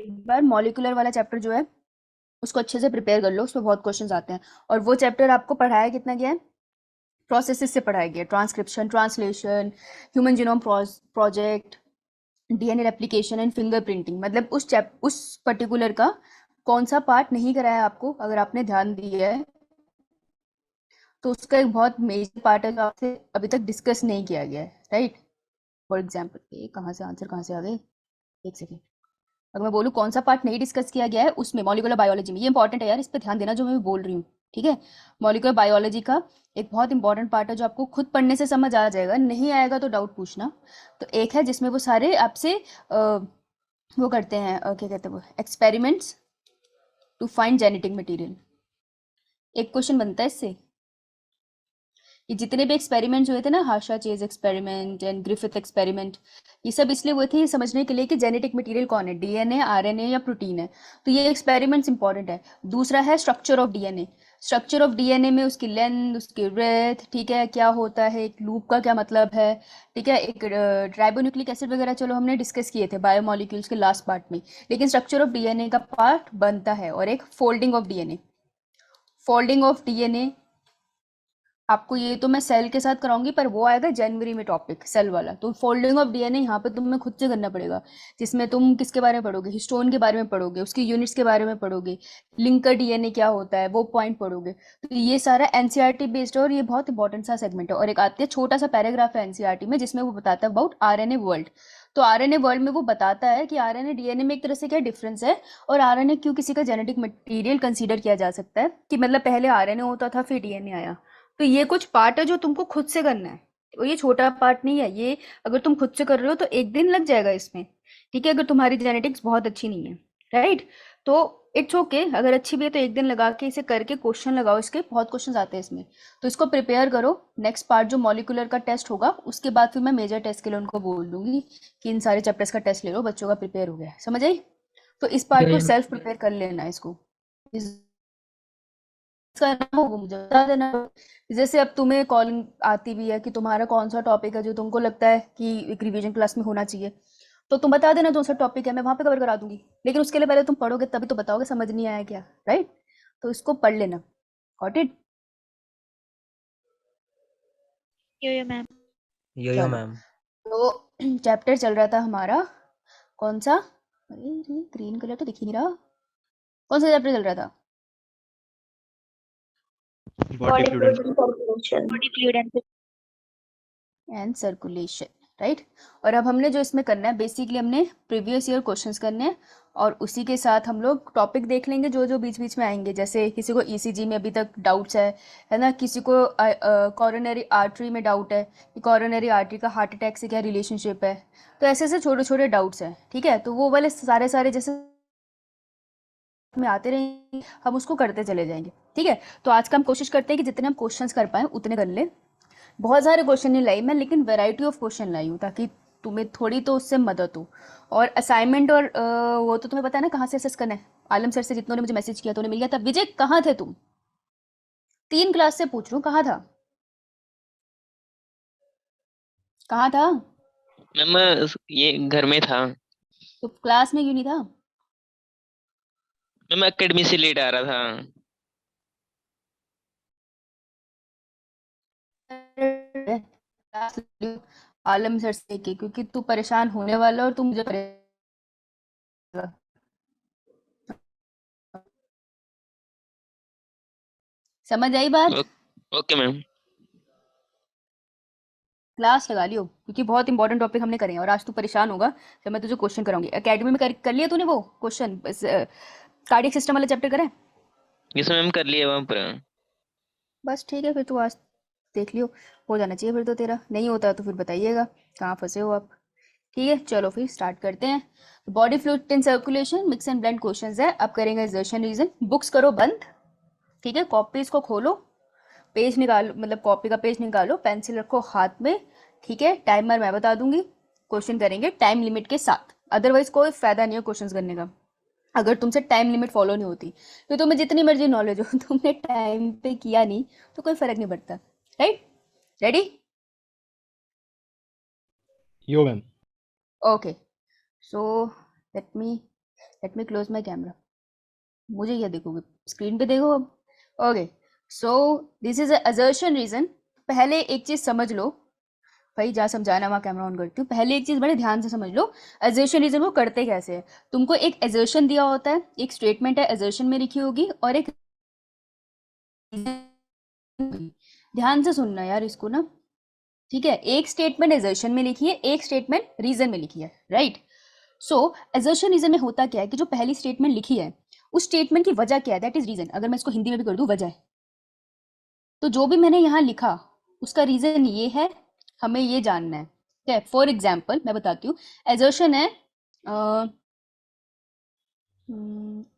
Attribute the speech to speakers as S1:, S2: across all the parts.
S1: एक बार मॉलिक्यूलर वाला चैप्टर जो है उसको अच्छे से प्रिपेयर कर लो, उसमें बहुत क्वेश्चंस आते हैं। और वो चैप्टर आपको पढ़ाया कितना गया है, प्रोसेसेस से पढ़ाया गया, transcription, translation, human genome project, DNA replication and fingerprinting. मतलब उस पर्टिकुलर का कौन सा पार्ट नहीं कराया आपको, अगर आपने ध्यान दिया है तो उसका एक बहुत मेजर पार्ट है जो आपसे अभी तक डिस्कस नहीं किया गया है, राइट। फॉर एग्जाम्पल, ये कहाँ से आंसर कहाँ से आ गए, एक सेकेंड। अगर मैं बोलूँ कौन सा पार्ट नहीं डिस्कस किया गया है उसमें, मॉलिक्यूलर बायोलॉजी में, ये इंपॉर्टेंट है यार, इस पर ध्यान देना जो मैं बोल रही हूँ, ठीक है। मॉलिक्यूलर बायोलॉजी का एक बहुत इंपॉर्टेंट पार्ट है जो आपको खुद पढ़ने से समझ आ जाएगा, नहीं आएगा तो डाउट पूछना। तो एक है जिसमें वो सारे आपसे वो करते हैं, क्या कहते हैं वो, experiments to find genetic material. एक क्वेश्चन बनता है इससे। ये जितने भी एक्सपेरिमेंट्स हुए थे ना, Hershey Chase experiment and Griffith experiment, ये सब इसलिए हुए थे ये समझने के लिए कि जेनेटिक मटेरियल कौन है, डीएनए, आरएनए या प्रोटीन है। तो ये एक्सपेरिमेंट्स इंपॉर्टेंट है। दूसरा है structure of DNA. Structure of DNA में उसकी लेंथ, उसकी ब्रेथ, ठीक है, क्या होता है, एक लूप का क्या मतलब है, ठीक है, एक राइबोन्यूक्लिक एसिड वगैरह चलो हमने डिस्कस किए थे बायोमोलिक्यूल्स के लास्ट पार्ट में। लेकिन स्ट्रक्चर ऑफ डीएनए का पार्ट बनता है, और एक folding of DNA. Folding of DNA आपको ये तो मैं सेल के साथ कराऊंगी, पर वो आएगा जनवरी में टॉपिक, सेल वाला। तो फोल्डिंग ऑफ डीएनए यहाँ पे तुम्हें खुद से करना पड़ेगा, जिसमें तुम किसके बारे में पढ़ोगे, हिस्टोन के बारे में पढ़ोगे, उसकी यूनिट्स के बारे में पढ़ोगे, लिंकर डीएनए क्या होता है वो पॉइंट पढ़ोगे। तो ये सारा एनसीईआरटी बेस्ड है और ये बहुत इंपॉर्टेंट सा सेगमेंट है। और एक आती है छोटा सा पैराग्राफ है एनसीईआरटी में जिसमें वो बताता है अबाउट आरएनए वर्ल्ड। तो आरएनए वर्ल्ड में वो बताता है कि आरएनए डीएनए में एक तरह से क्या डिफरेंस है, और आरएनए क्यों किसी का जेनेटिक मटेरियल कंसीडर किया जा सकता है, कि मतलब पहले आरएनए होता था फिर डीएनए आया। तो ये कुछ पार्ट है जो तुमको खुद से करना है, तो ये छोटा पार्ट नहीं है ये। अगर तुम खुद से कर रहे हो तो एक दिन लग जाएगा इसमें, ठीक है, अगर तुम्हारी जेनेटिक्स बहुत अच्छी नहीं है, राइट। तो इट्स ओके, अगर अच्छी भी है तो एक दिन लगा के इसे करके क्वेश्चन लगाओ, इसके बहुत क्वेश्चन आते हैं इसमें। तो इसको प्रिपेयर करो। नेक्स्ट पार्ट जो मॉलिक्यूलर का टेस्ट होगा उसके बाद फिर मैं मेजर टेस्ट के लिए उनको बोल दूंगी कि इन सारे चैप्टर्स का टेस्ट ले लो, बच्चों का प्रिपेयर हो गया है, समझ आई। तो इस पार्ट को
S2: हम्म।
S1: सेल्फ प्रिपेयर कर लेना, इसको इस करना हो वो मुझे बता देना। जैसे अब तुम्हें कॉलिंग आती भी है कि तुम्हारा कौन सा टॉपिक है जो तुमको लगता है कि एक रिवीजन क्लास में होना चाहिए, तो तुम बता देना कौन सा टॉपिक है, मैं वहां पे कवर करा दूंगी। लेकिन उसके लिए पहले तुम पढ़ोगे तभी तो बताओगे समझ नहीं आया क्या, राइट। तो इसको पढ़ लेना। Got it.
S3: Yo ma'am.
S2: Yo
S1: चलो,
S2: मैम।
S1: तो चैप्टर चल रहा था हमारा कौन सा, अरे ग्रीन कलर तो दिख ही नहीं रहा, कौन सा चैप्टर चल रहा था।
S2: Body
S3: body
S2: fluid and
S3: fluid and circulation. Body fluid and
S1: and circulation, right. और अब हमने जो इसमें करना है, बेसिकली हमने प्रीवियस ईयर क्वेश्चंस करने हैं, और उसी के साथ हम लोग टॉपिक देख लेंगे जो जो बीच बीच में आएंगे। जैसे किसी को ईसीजी में अभी तक डाउट्स है ना, किसी को कॉरोनरी आर्टरी में डाउट है कि कॉरोनरी आर्टरी का हार्ट अटैक से क्या रिलेशनशिप है। तो ऐसे ऐसे छोटे छोटे डाउट्स हैं, ठीक है। तो वो वाले सारे सारे जैसे में आते रहेंगे, हम उसको करते चले जाएंगे, ठीक है। तो आज का हम कोशिश करते हैं कि जितने हम क्वेश्चंस कर पाए उतने कर ले। बहुत सारे क्वेश्चन नहीं लाई मैं, लेकिन वैरायटी ऑफ क्वेश्चन लाई हूँ ताकि तुम्हें थोड़ी तो उससे मदद हो। और असाइनमेंट और वो तो तुम्हें पता है ना कहाँ से असेस करना है। आलम सर से जितनों ने मुझे मैसेज किया तो उन्हें मिल गया था। विजय कहाँ थे तुम, 3 क्लास से पूछ रहा हूँ, कहाँ था, कहाँ था।
S4: मैम ये घर में था।
S1: तो क्लास में क्यों नहीं था।
S4: मैम एकेडमी से लेट आ रहा था।
S1: क्लास आलम सर से के, क्योंकि तू परेशान होने वाला और तू मुझे परेशान। समझ आई बात।
S4: Okay ma'am.
S1: क्लास लगा लियो, क्योंकि बहुत इंपॉर्टेंट टॉपिक हमने करे हैं और आज तू परेशान होगा जब मैं तुझे क्वेश्चन कराऊंगी। एकेडमी में कर लिया तूने वो क्वेश्चन, कार्डियक सिस्टम वाला चैप्टर करा है।
S4: ये सब मैम कर लिया वहाँ पर।
S1: बस ठीक है, फिर तू आज देख लियो, हो जाना चाहिए फिर तो तेरा। नहीं होता तो फिर बताइएगा कहाँ फंसे हो आप। ठीक है, चलो फिर स्टार्ट करते हैं। Body fluid in circulation mix and blend questions है। अब करेंगे एक्सर्शन रीजन। बुक्स करो बंद, ठीक है, कॉपीज को खोलो, पेज निकालो, मतलब कॉपी का पेज निकालो, पेंसिल रखो हाथ में, ठीक है। टाइमर मैं बता दूंगी, क्वेश्चन करेंगे टाइम लिमिट के साथ, अदरवाइज कोई फायदा नहीं है क्वेश्चंस करने का अगर तुमसे टाइम लिमिट फॉलो नहीं होती। तो तुम्हें जितनी मर्जी नॉलेज हो तुमने टाइम पे किया नहीं तो कोई फर्क नहीं पड़ता, right. Ready.
S2: Yo ma'am.
S1: Okay, so let me let me close my camera. मुझे क्या देखोगे, स्क्रीन पे देखो अब। Okay, so this is assertion reason. पहले एक चीज समझ लो भाई, जा समझाना, मैं कैमरा ऑन करती हूँ। पहले एक चीज बड़े ध्यान से समझ लो, असर्शन रीजन वो करते कैसे हैं। तुमको एक असर्शन दिया होता है, एक स्टेटमेंट है असर्शन में लिखी होगी, और एक ध्यान से सुनना यार इसको ना, ठीक है। एक स्टेटमेंट असर्शन में लिखी है, एक स्टेटमेंट रीजन में लिखी है, राइट। सो असर्शन रीजन में होता क्या है कि जो पहली स्टेटमेंट लिखी है उस स्टेटमेंट की वजह क्या है, दैट इज रीजन। अगर मैं इसको हिंदी में भी कर दूं, वजह है। तो जो भी मैंने यहाँ लिखा उसका रीजन ये है, हमें ये जानना है, ठीक है। फॉर एग्जाम्पल मैं बताती हूँ, असर्शन है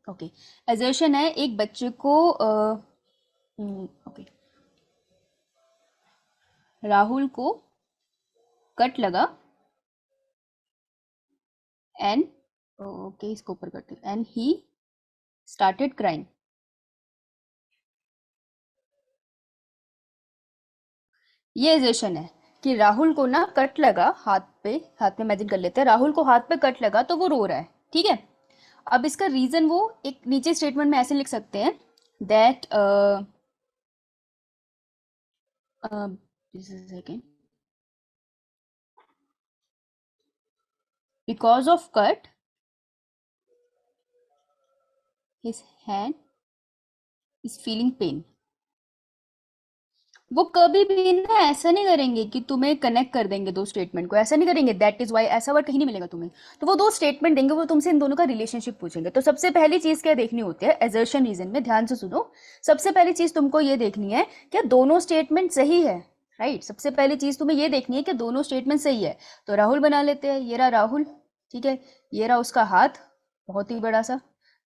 S1: ओके, असर्शन है एक बच्चे को ओके, राहुल को कट लगा एंड, ओके इसको ऊपर करते हैं, एंड ही स्टार्टेड क्राइंग। ये असर्शन है कि राहुल को ना कट लगा हाथ पे, हाथ में इमेजिन कर लेते हैं, राहुल को हाथ पे कट लगा तो वो रो रहा है, ठीक है। अब इसका रीजन वो एक नीचे स्टेटमेंट में ऐसे लिख सकते हैं, that second, because of cut his hand is feeling pen. वो कभी भी ना ऐसा नहीं करेंगे कि तुम्हें कनेक्ट कर देंगे दो स्टेटमेंट को, ऐसा नहीं करेंगे, दैट इज वाई, ऐसा वर्ड कहीं नहीं मिलेगा तुम्हें। तो वो दो स्टेटमेंट देंगे, वो तुमसे इन दोनों का रिलेशनशिप पूछेंगे। तो सबसे पहली चीज क्या देखनी होती है असर्शन रीजन में, ध्यान से सुनो। सबसे पहली चीज तुमको ये देखनी है क्या दोनों स्टेटमेंट सही है, राइट। सबसे पहली चीज तुम्हें ये देखनी है कि दोनों स्टेटमेंट सही है। तो राहुल बना लेते हैं, ये रहा राहुल, ठीक है। ये रहा उसका हाथ, बहुत ही बड़ा सा,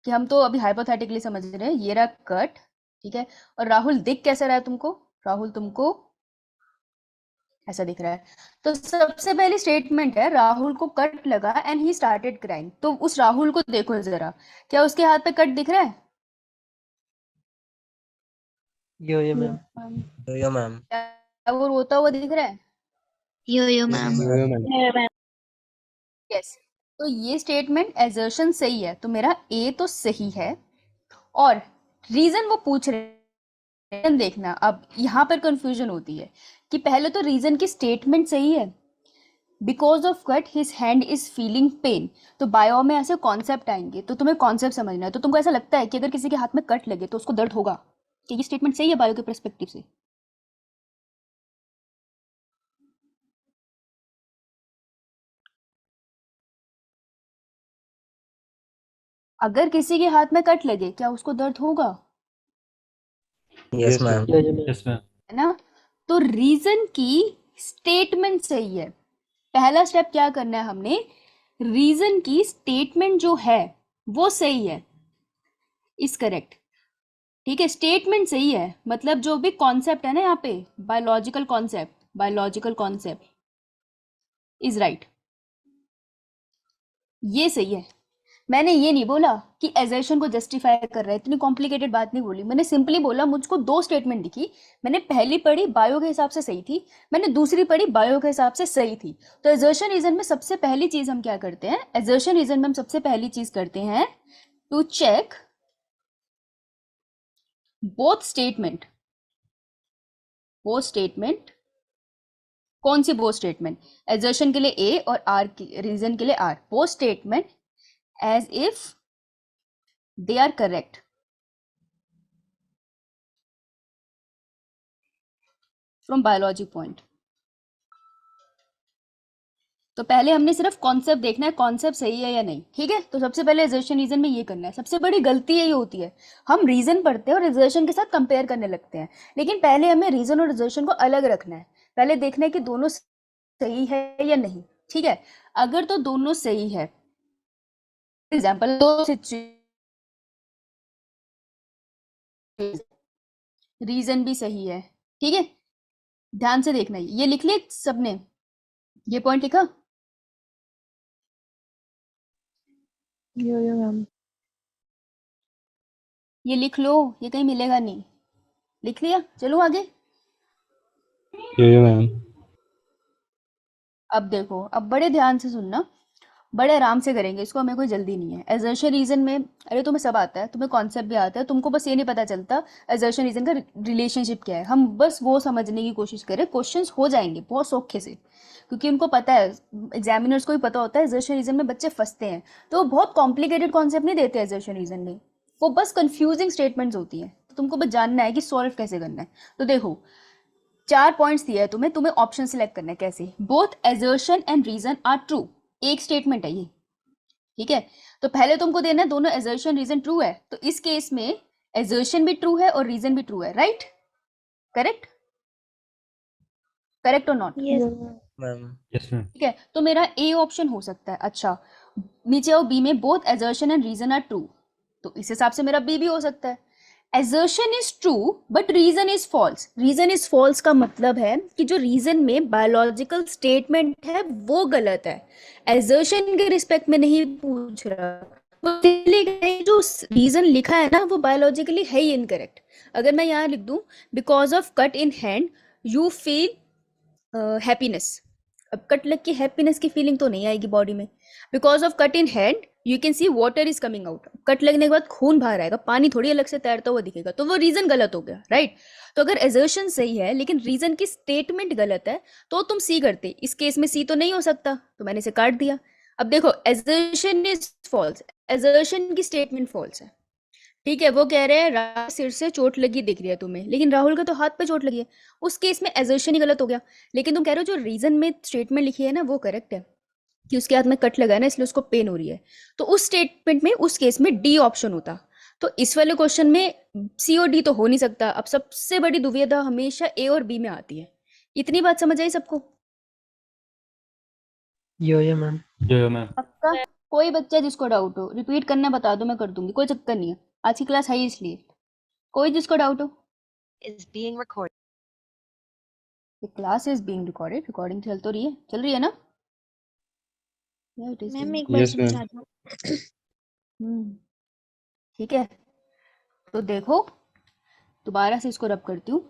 S1: कि हम तो अभी हाइपोथेटिकली समझ रहे हैं। ये रहा कट, ठीक है। और राहुल दिख कैसा रहा है तुमको, राहुल तुमको ऐसा दिख रहा है। तो सबसे पहली स्टेटमेंट है राहुल को कट लगा एंड ही स्टार्टेड क्राइंग। तो उस राहुल को देखो जरा, क्या उसके हाथ पे कट दिख रहा है?
S2: यो मैम।
S5: यो मैम।
S1: क्या वो रोता हुआ दिख रहा है?
S3: Yo, ma'am.
S5: यो मैम।
S3: Yo, ma'am.
S1: यस। तो ये स्टेटमेंट एजर्शन सही है, तो मेरा ए तो सही है। और रीजन वो पूछ रहे हैं, देखना अब यहाँ पर कंफ्यूजन होती है कि पहले तो रीजन की स्टेटमेंट सही है, because of cut his hand is feeling pen. तो बायो में ऐसे कॉन्सेप्ट आएंगे, तो तुम्हें कॉन्सेप्ट समझना है। तो तुमको ऐसा लगता है कि अगर किसी के हाथ में कट लगे तो उसको दर्द होगा, कि ये स्टेटमेंट सही है बायो के परस्पेक्टिव से? अगर किसी के हाथ में कट लगे क्या उसको दर्द होगा?
S5: Yes ma'am.
S2: Yes ma'am.
S1: है ना। तो रीजन की स्टेटमेंट सही है। पहला स्टेप क्या करना है हमने, रीजन की स्टेटमेंट जो है वो सही है, इज करेक्ट, ठीक है। स्टेटमेंट सही है मतलब जो भी कॉन्सेप्ट है ना यहाँ पे, बायोलॉजिकल कॉन्सेप्ट इज राइट, ये सही है। मैंने ये नहीं बोला कि एजर्शन को जस्टिफाई कर रहा है, इतनी कॉम्प्लिकेटेड बात नहीं बोली। मैंने सिंपली बोला मुझको दो स्टेटमेंट दिखी, मैंने पहली पढ़ी बायो के हिसाब से सही थी, मैंने दूसरी पढ़ी बायो के हिसाब से सही थी। तो एजर्शन रीजन में सबसे पहली चीज हम क्या करते हैं, एजर्शन रीजन में हम सबसे पहली चीज करते हैं to check both statement. Both statement कौन सी बोथ स्टेटमेंट? एजर्शन के लिए ए और आर की, रीजन के लिए R. Both statement as if they are correct from biology point। तो पहले हमने सिर्फ कॉन्सेप्ट देखना है, कॉन्सेप्ट सही है या नहीं, ठीक है। तो सबसे पहले एजर्शन रीजन में ये करना है। सबसे बड़ी गलती यही होती है, हम रीजन पढ़ते हैं और एजर्शन के साथ कंपेयर करने लगते हैं। लेकिन पहले हमें रीजन और एजर्शन को अलग रखना है, पहले देखना है कि दोनों सही है या नहीं, ठीक है। अगर तो दोनों सही है, एग्जाम्पल दो रीजन भी सही है, ठीक है। ध्यान से देखना है, ये लिख लिया सबने, ये पॉइंट लिखा?
S2: यो मैम।
S1: ये लिख लो, ये कहीं मिलेगा नहीं। लिख लिया, चलो आगे।
S2: यो मैम।
S1: अब देखो, अब बड़े ध्यान से सुनना। बड़े आराम से करेंगे इसको, हमें कोई जल्दी नहीं है। एजर्शन रीजन में अरे तुम्हें सब आता है, तुम्हें कॉन्सेप्ट भी आता है, तुमको बस ये नहीं पता चलता एजर्शन रीजन का रिलेशनशिप क्या है। हम बस वो समझने की कोशिश करें, क्वेश्चंस हो जाएंगे बहुत सौखे से, क्योंकि उनको पता है, एग्जामिनर्स को भी पता होता है एजर्शन रीजन में बच्चे फंसते हैं, तो वो बहुत कॉम्प्लिकेटेड कॉन्सेप्ट नहीं देते एजर्शन रीजन में, वो बस कंफ्यूजिंग स्टेटमेंट्स होती हैं, तो तुमको बस जानना है कि सॉल्व कैसे करना है। तो देखो 4 पॉइंट्स दिया है तुम्हें, ऑप्शन सिलेक्ट करना है कैसे। Both assertion and reason are true, एक स्टेटमेंट है ये, ठीक है। तो पहले तुमको देना है दोनों एजर्शन रीजन ट्रू है, तो इस केस में एजर्शन भी ट्रू है और रीजन भी ट्रू है, राइट? करेक्ट? करेक्ट और not?
S3: Yes.
S2: Ma'am.
S5: Yes ma'am.
S1: ठीक है, तो मेरा ए ऑप्शन हो सकता है। अच्छा, नीचे आओ बी में, both assertion and reason are true, तो इस हिसाब से मेरा बी भी हो सकता है। Assertion is true but reason is false. Reason is false का मतलब है कि जो रीजन में बायोलॉजिकल स्टेटमेंट है वो गलत है, एजर्शन के रिस्पेक्ट में नहीं पूछ रहा, वो इसलिए जो रीजन लिखा है ना वो बायोलॉजिकली है ही इनकरेक्ट। अगर मैं यहाँ लिख दूं because of cut in hand you feel happiness, अब कट लग के हैप्पीनेस की फीलिंग तो नहीं आएगी बॉडी में। Because of cut in hand you can see water is coming out, cut लगने के बाद खून बाहर आएगा, पानी थोड़ी अलग से तैरता हुआ दिखेगा, तो वो रीजन गलत हो गया, राइट? तो अगर एजर्शन सही है लेकिन रीजन की स्टेटमेंट गलत है तो तुम सी करते, इस केस में सी तो नहीं हो सकता, तो मैंने इसे काट दिया। अब देखो एजर्शन इज फॉल्स, एजर्शन की स्टेटमेंट फॉल्स है, ठीक है। वो कह रहे हैं राहुल सिर से चोट लगी दिख रही है तुम्हें, लेकिन राहुल का तो हाथ पे चोट लगी है, उस केस में एजर्शन ही गलत हो गया। लेकिन तुम कह रहे हो जो रीजन में स्टेटमेंट लिखी है ना वो करेक्ट है, कि उसके हाथ में कट लगा है ना इसलिए उसको पेन हो रही है, तो उस स्टेटमेंट में उस केस में डी ऑप्शन होता। तो इस वाले क्वेश्चन में सी और डी तो हो नहीं सकता। अब सबसे बड़ी दुविधा हमेशा ए और बी में आती है। इतनी बात समझ आई सबको?
S2: यो मैम।
S5: जो मैम।
S1: पक्का? कोई बच्चा जिसको डाउट हो रिपीट करना बता दो, मैं कर दूंगी, कोई चक्कर नहीं है, आज की क्लास है ही इसलिए। कोई जिसको डाउट हो?
S6: is being recorded.
S1: The class is being recorded, recording चल तो रही है, चल रही है ना? Yeah, it is
S3: ma'am
S1: being-
S3: एक बार
S5: Yes, ma'am.
S3: समझा दो।
S1: ठीक है, तो देखो दोबारा से इसको रब करती हूँ,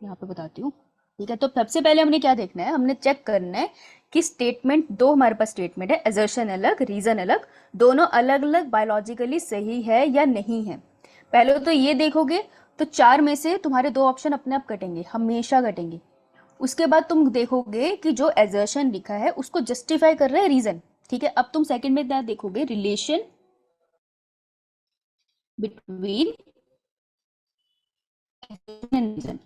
S1: यहाँ पे बताती हूँ, ठीक है। तो सबसे पहले हमने क्या देखना है, हमने चेक करना है कि स्टेटमेंट दो हमारे पास स्टेटमेंट है, एजर्शन अलग रीजन अलग, दोनों अलग अलग बायोलॉजिकली सही है या नहीं है। पहले तो ये देखोगे तो 4 में से तुम्हारे 2 ऑप्शन अपने आप कटेंगे, हमेशा कटेंगे। उसके बाद तुम देखोगे कि जो एजर्शन लिखा है उसको जस्टिफाई कर रहा है रीजन, ठीक है। अब तुम सेकंड में क्या देखोगे, रिलेशन बिटवीन एंड रीजन।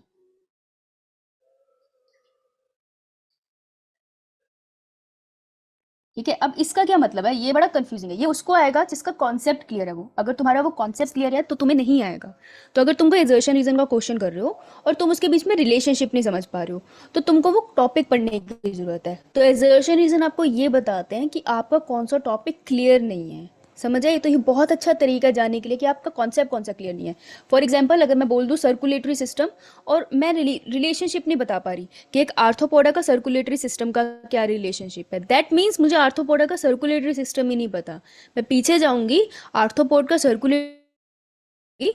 S1: ठीक है, अब इसका क्या मतलब है, ये बड़ा कंफ्यूजिंग है, ये उसको आएगा जिसका कॉन्सेप्ट क्लियर है। वो अगर तुम्हारा वो कॉन्सेप्ट क्लियर है तो तुम्हें नहीं आएगा। तो अगर तुमको एजर्शन रीजन का क्वेश्चन कर रहे हो और तुम उसके बीच में रिलेशनशिप नहीं समझ पा रहे हो तो तुमको वो टॉपिक पढ़ने की जरूरत है। तो एजर्शन रीजन आपको ये बताते हैं कि आपका कौन सा टॉपिक क्लियर नहीं है, समझ आए? तो ये बहुत अच्छा तरीका है जानने के लिए कि आपका कॉन्सेप्ट कौन सा क्लियर नहीं है। फॉर एग्जाम्पल अगर मैं बोल दूँ सर्कुलेटरी सिस्टम और मैं रिलेशनशिप नहीं बता पा रही कि एक आर्थ्रोपोडा का सर्कुलेटरी सिस्टम का क्या रिलेशनशिप है, दैट मीन्स मुझे आर्थ्रोपोडा का सर्कुलेटरी सिस्टम ही नहीं पता। मैं पीछे जाऊंगी, आर्थ्रोपोड का सर्कुलेटरी,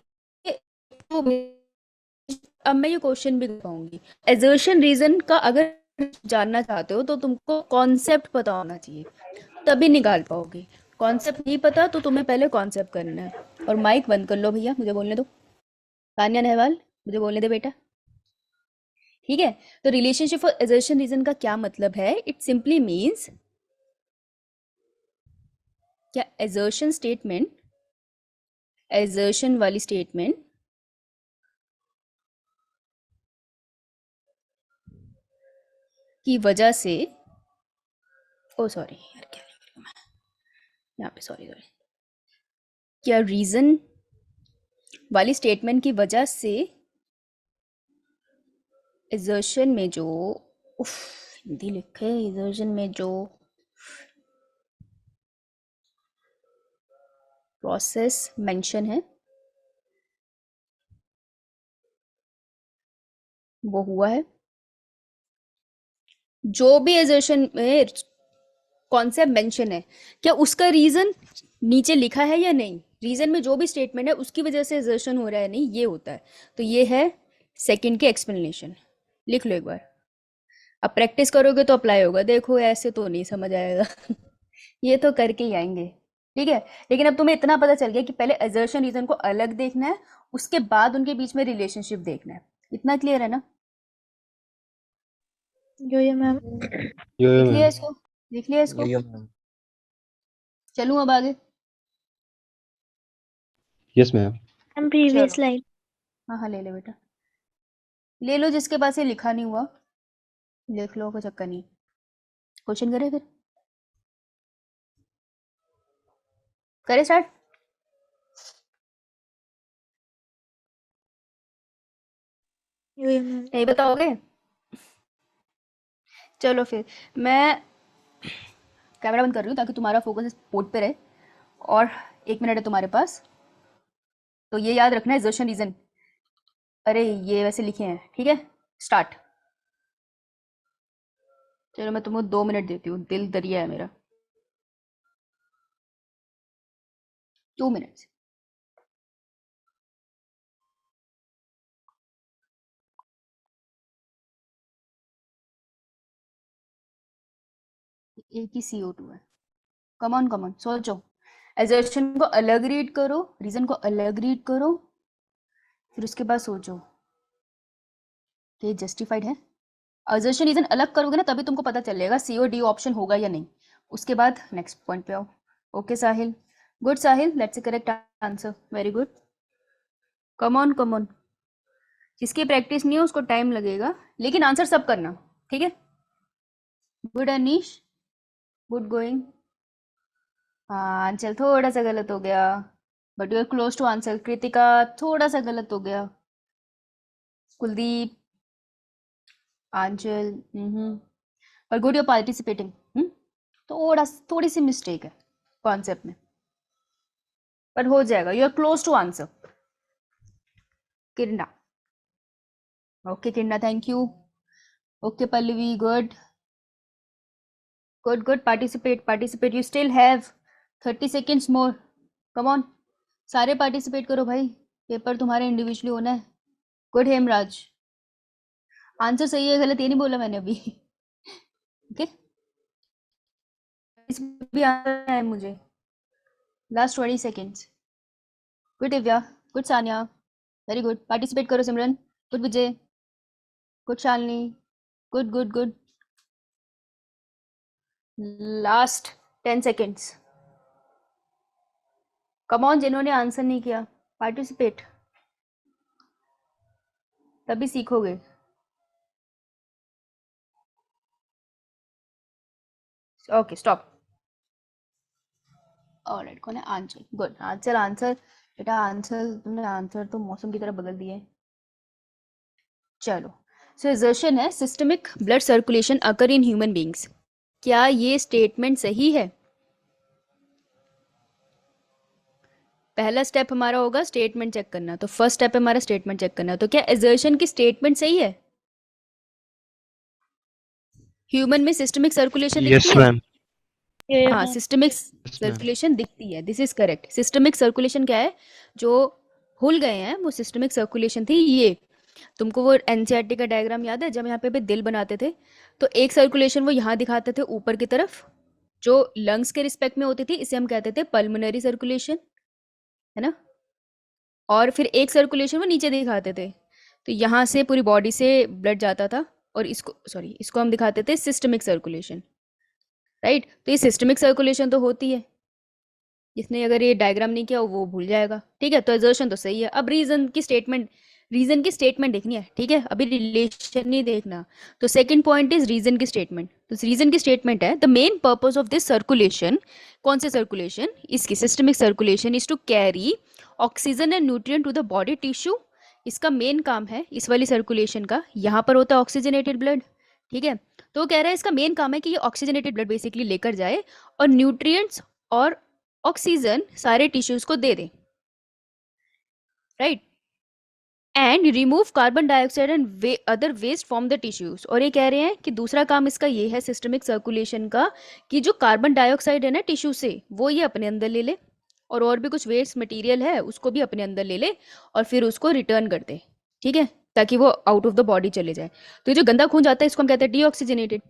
S1: अब मैं ये क्वेश्चन भी पाऊंगी। एजर्शन रीजन का अगर जानना चाहते हो तो तुमको कॉन्सेप्ट पता होना चाहिए, तभी निकाल पाओगे। कॉन्सेप्ट नहीं पता तो तुम्हें पहले कॉन्सेप्ट करना है। और माइक बंद कर लो भैया, मुझे बोलने दो। तान्या नेहवाल, मुझे बोलने दे बेटा, ठीक है। तो रिलेशनशिप और एजर्शन रीजन का क्या मतलब है, इट सिंपली मीन्स क्या एजर्शन स्टेटमेंट, एजर्शन वाली स्टेटमेंट की वजह से, ओ सॉरी यार क्या लिख रही हूं मैं यहाँ पे, सॉरी, क्या रीजन वाली स्टेटमेंट की वजह से एजर्शन में जो, उफ हिंदी लिखे, एजर्शन में जो प्रोसेस मेंशन है वो हुआ है। जो भी एजर्शन में कॉन्सेप्ट मेंशन है क्या उसका रीजन नीचे लिखा है या नहीं, रीजन में जो भी स्टेटमेंट है उसकी वजह से एजर्शन हो रहा है नहीं, ये होता है। तो ये है सेकंड के एक्सप्लेनेशन, लिख लो एक बार। अब प्रैक्टिस करोगे तो अप्लाई होगा, देखो ऐसे तो नहीं समझ आएगा ये तो करके ही आएंगे, ठीक है। लेकिन अब तुम्हें इतना पता चल गया कि पहले असर्शन रीजन को अलग देखना है, उसके बाद उनके बीच में रिलेशनशिप देखना है। इतना क्लियर है ना?
S2: Yo-yo, ma'am.
S1: देख लिया इसको, देख लिया इसको।
S2: Yo-yo, ma'am.
S1: चलूं अब आगे?
S5: Yes, ma'am.
S3: मैम प्रीवियस
S1: चलो।
S3: लाइन।
S1: हाँ हाँ ले ले बेटा, ले लो। जिसके पास ये लिखा नहीं हुआ लिख लो, कोई चक्कर नहीं। क्वेश्चन करें फिर, करें स्टार्ट?
S3: Yo-yo ma'am.
S1: नहीं बताओगे? चलो फिर मैं कैमरा बंद कर रही हूँ ताकि तुम्हारा फोकस इस बोर्ड पे रहे। और 1 मिनट है तुम्हारे पास, तो ये याद रखना है असर्शन रीजन। अरे ये वैसे लिखे हैं, ठीक है। स्टार्ट। चलो मैं तुमको 2 मिनट देती हूँ, दिल दरिया है मेरा। 2 मिनट। एक ही CO2 है। कमॉन कमॉन सोचो। असर्शन को अलग रीड करो, रीजन को अलग रीड करो, फिर उसके बाद सोचो कि ये जस्टिफाइड है। असर्शन रीजन अलग करोगे ना तभी तुमको पता चलेगा CO/D ऑप्शन होगा या नहीं। उसके बाद नेक्स्ट पॉइंट पे आओ। Okay Sahil, good Sahil, that's a correct answer, very good. Come on come on, जिसकी प्रैक्टिस नहीं है उसको टाइम लगेगा, लेकिन आंसर सब करना, ठीक है। Good Anish, good going. हाँ अंचल थोड़ा सा गलत हो गया, but you are close to answer. Kritika थोड़ा सा गलत हो गया। कुलदीप, आंचल, पर गुड यू पार्टिसिपेटिंग। थोड़ी सी मिस्टेक है कॉन्सेप्ट में, पर हो जाएगा। You are close to answer. Kirana, okay Kirana, thank you. Okay Pallavi, good good good, participate participate. You still have 30 seconds more, come on. सारे पार्टिसिपेट करो भाई, पेपर तुम्हारे इंडिविजुअली होना है। गुड हेमराज, आंसर सही है गलत ये नहीं बोला मैंने अभी। ओके इसमें भी आना है मुझे। Last 20 seconds. Good Divya, good Sania, very good. Participate करो Simran, good Vijay, good Shalini, good good good. Last 10 seconds. Come on, जिन्होंने आंसर नहीं किया पार्टिसिपेट, तभी सीखोगे। Okay stop. ऑलराइट, कौन है? आंचल, गुड। आंचल आंसर बेटा, आंसर तुमने आंसर तो मौसम की तरह बदल दिए। चलो, सो असर्शन है systemic blood circulation occur in human beings. क्या ये स्टेटमेंट सही है? पहला स्टेप हमारा होगा स्टेटमेंट चेक करना, तो फर्स्ट स्टेप है हमारा स्टेटमेंट चेक करना। तो क्या असर्शन की स्टेटमेंट सही है? ह्यूमन में सिस्टमिक सर्कुलेशन
S5: Yes,
S1: दिखती है?
S5: ma'am.
S3: यो-यो
S1: हाँ
S3: ma'am.
S1: Systemic
S5: Yes, ma'am.
S1: Circulation दिखती है, this is correct. Systemic circulation क्या है? जो भूल गए हैं वो सिस्टमिक सर्कुलेशन थी ये। तुमको वो एनसीईआरटी का डायग्राम याद है जब यहाँ पे दिल बनाते थे? तो एक सर्कुलेशन वो यहाँ दिखाते थे ऊपर की तरफ, जो लंग्स के रिस्पेक्ट में होती थी, इसे हम कहते थे पल्मोनरी सर्कुलेशन, है ना। और फिर एक सर्कुलेशन वो नीचे दिखाते थे, तो यहाँ से पूरी बॉडी से ब्लड जाता था, और इसको हम दिखाते थे सिस्टमिक सर्कुलेशन, राइट। तो ये सिस्टमिक सर्कुलेशन तो होती है, जिसने अगर ये डायग्राम नहीं किया वो भूल जाएगा, ठीक है। तो असर्शन तो सही है। अब रीजन की स्टेटमेंट देखनी है, ठीक है, अभी रिलेशन नहीं देखना। तो सेकंड पॉइंट इज रीजन की स्टेटमेंट। तो रीजन की स्टेटमेंट है the main purpose of this circulation. कौन से सर्कुलेशन? इसकी systemic circulation is to carry oxygen and nutrient to the body tissue. इसका मेन काम है इस वाली सर्कुलेशन का, यहाँ पर होता है ऑक्सीजनेटेड ब्लड, ठीक है। तो वो कह रहा है इसका मेन काम है कि ये ऑक्सीजनेटेड ब्लड बेसिकली लेकर जाए और न्यूट्रिएंट्स और ऑक्सीजन सारे टिश्यूज को दे दे, right. And remove carbon dioxide and other waste from the tissues. और ये कह रहे हैं कि दूसरा काम इसका ये है सिस्टमिक सर्कुलेशन का, कि जो कार्बन डाइऑक्साइड है ना टिश्यू से, वो ये अपने अंदर ले ले, और भी कुछ वेस्ट मटेरियल है उसको भी अपने अंदर ले ले, और फिर उसको रिटर्न कर दे, ठीक है, ताकि वो आउट ऑफ द बॉडी चले जाए। तो ये जो गंदा खून जाता है इसको हम कहते हैं डीऑक्सीजनेटेड।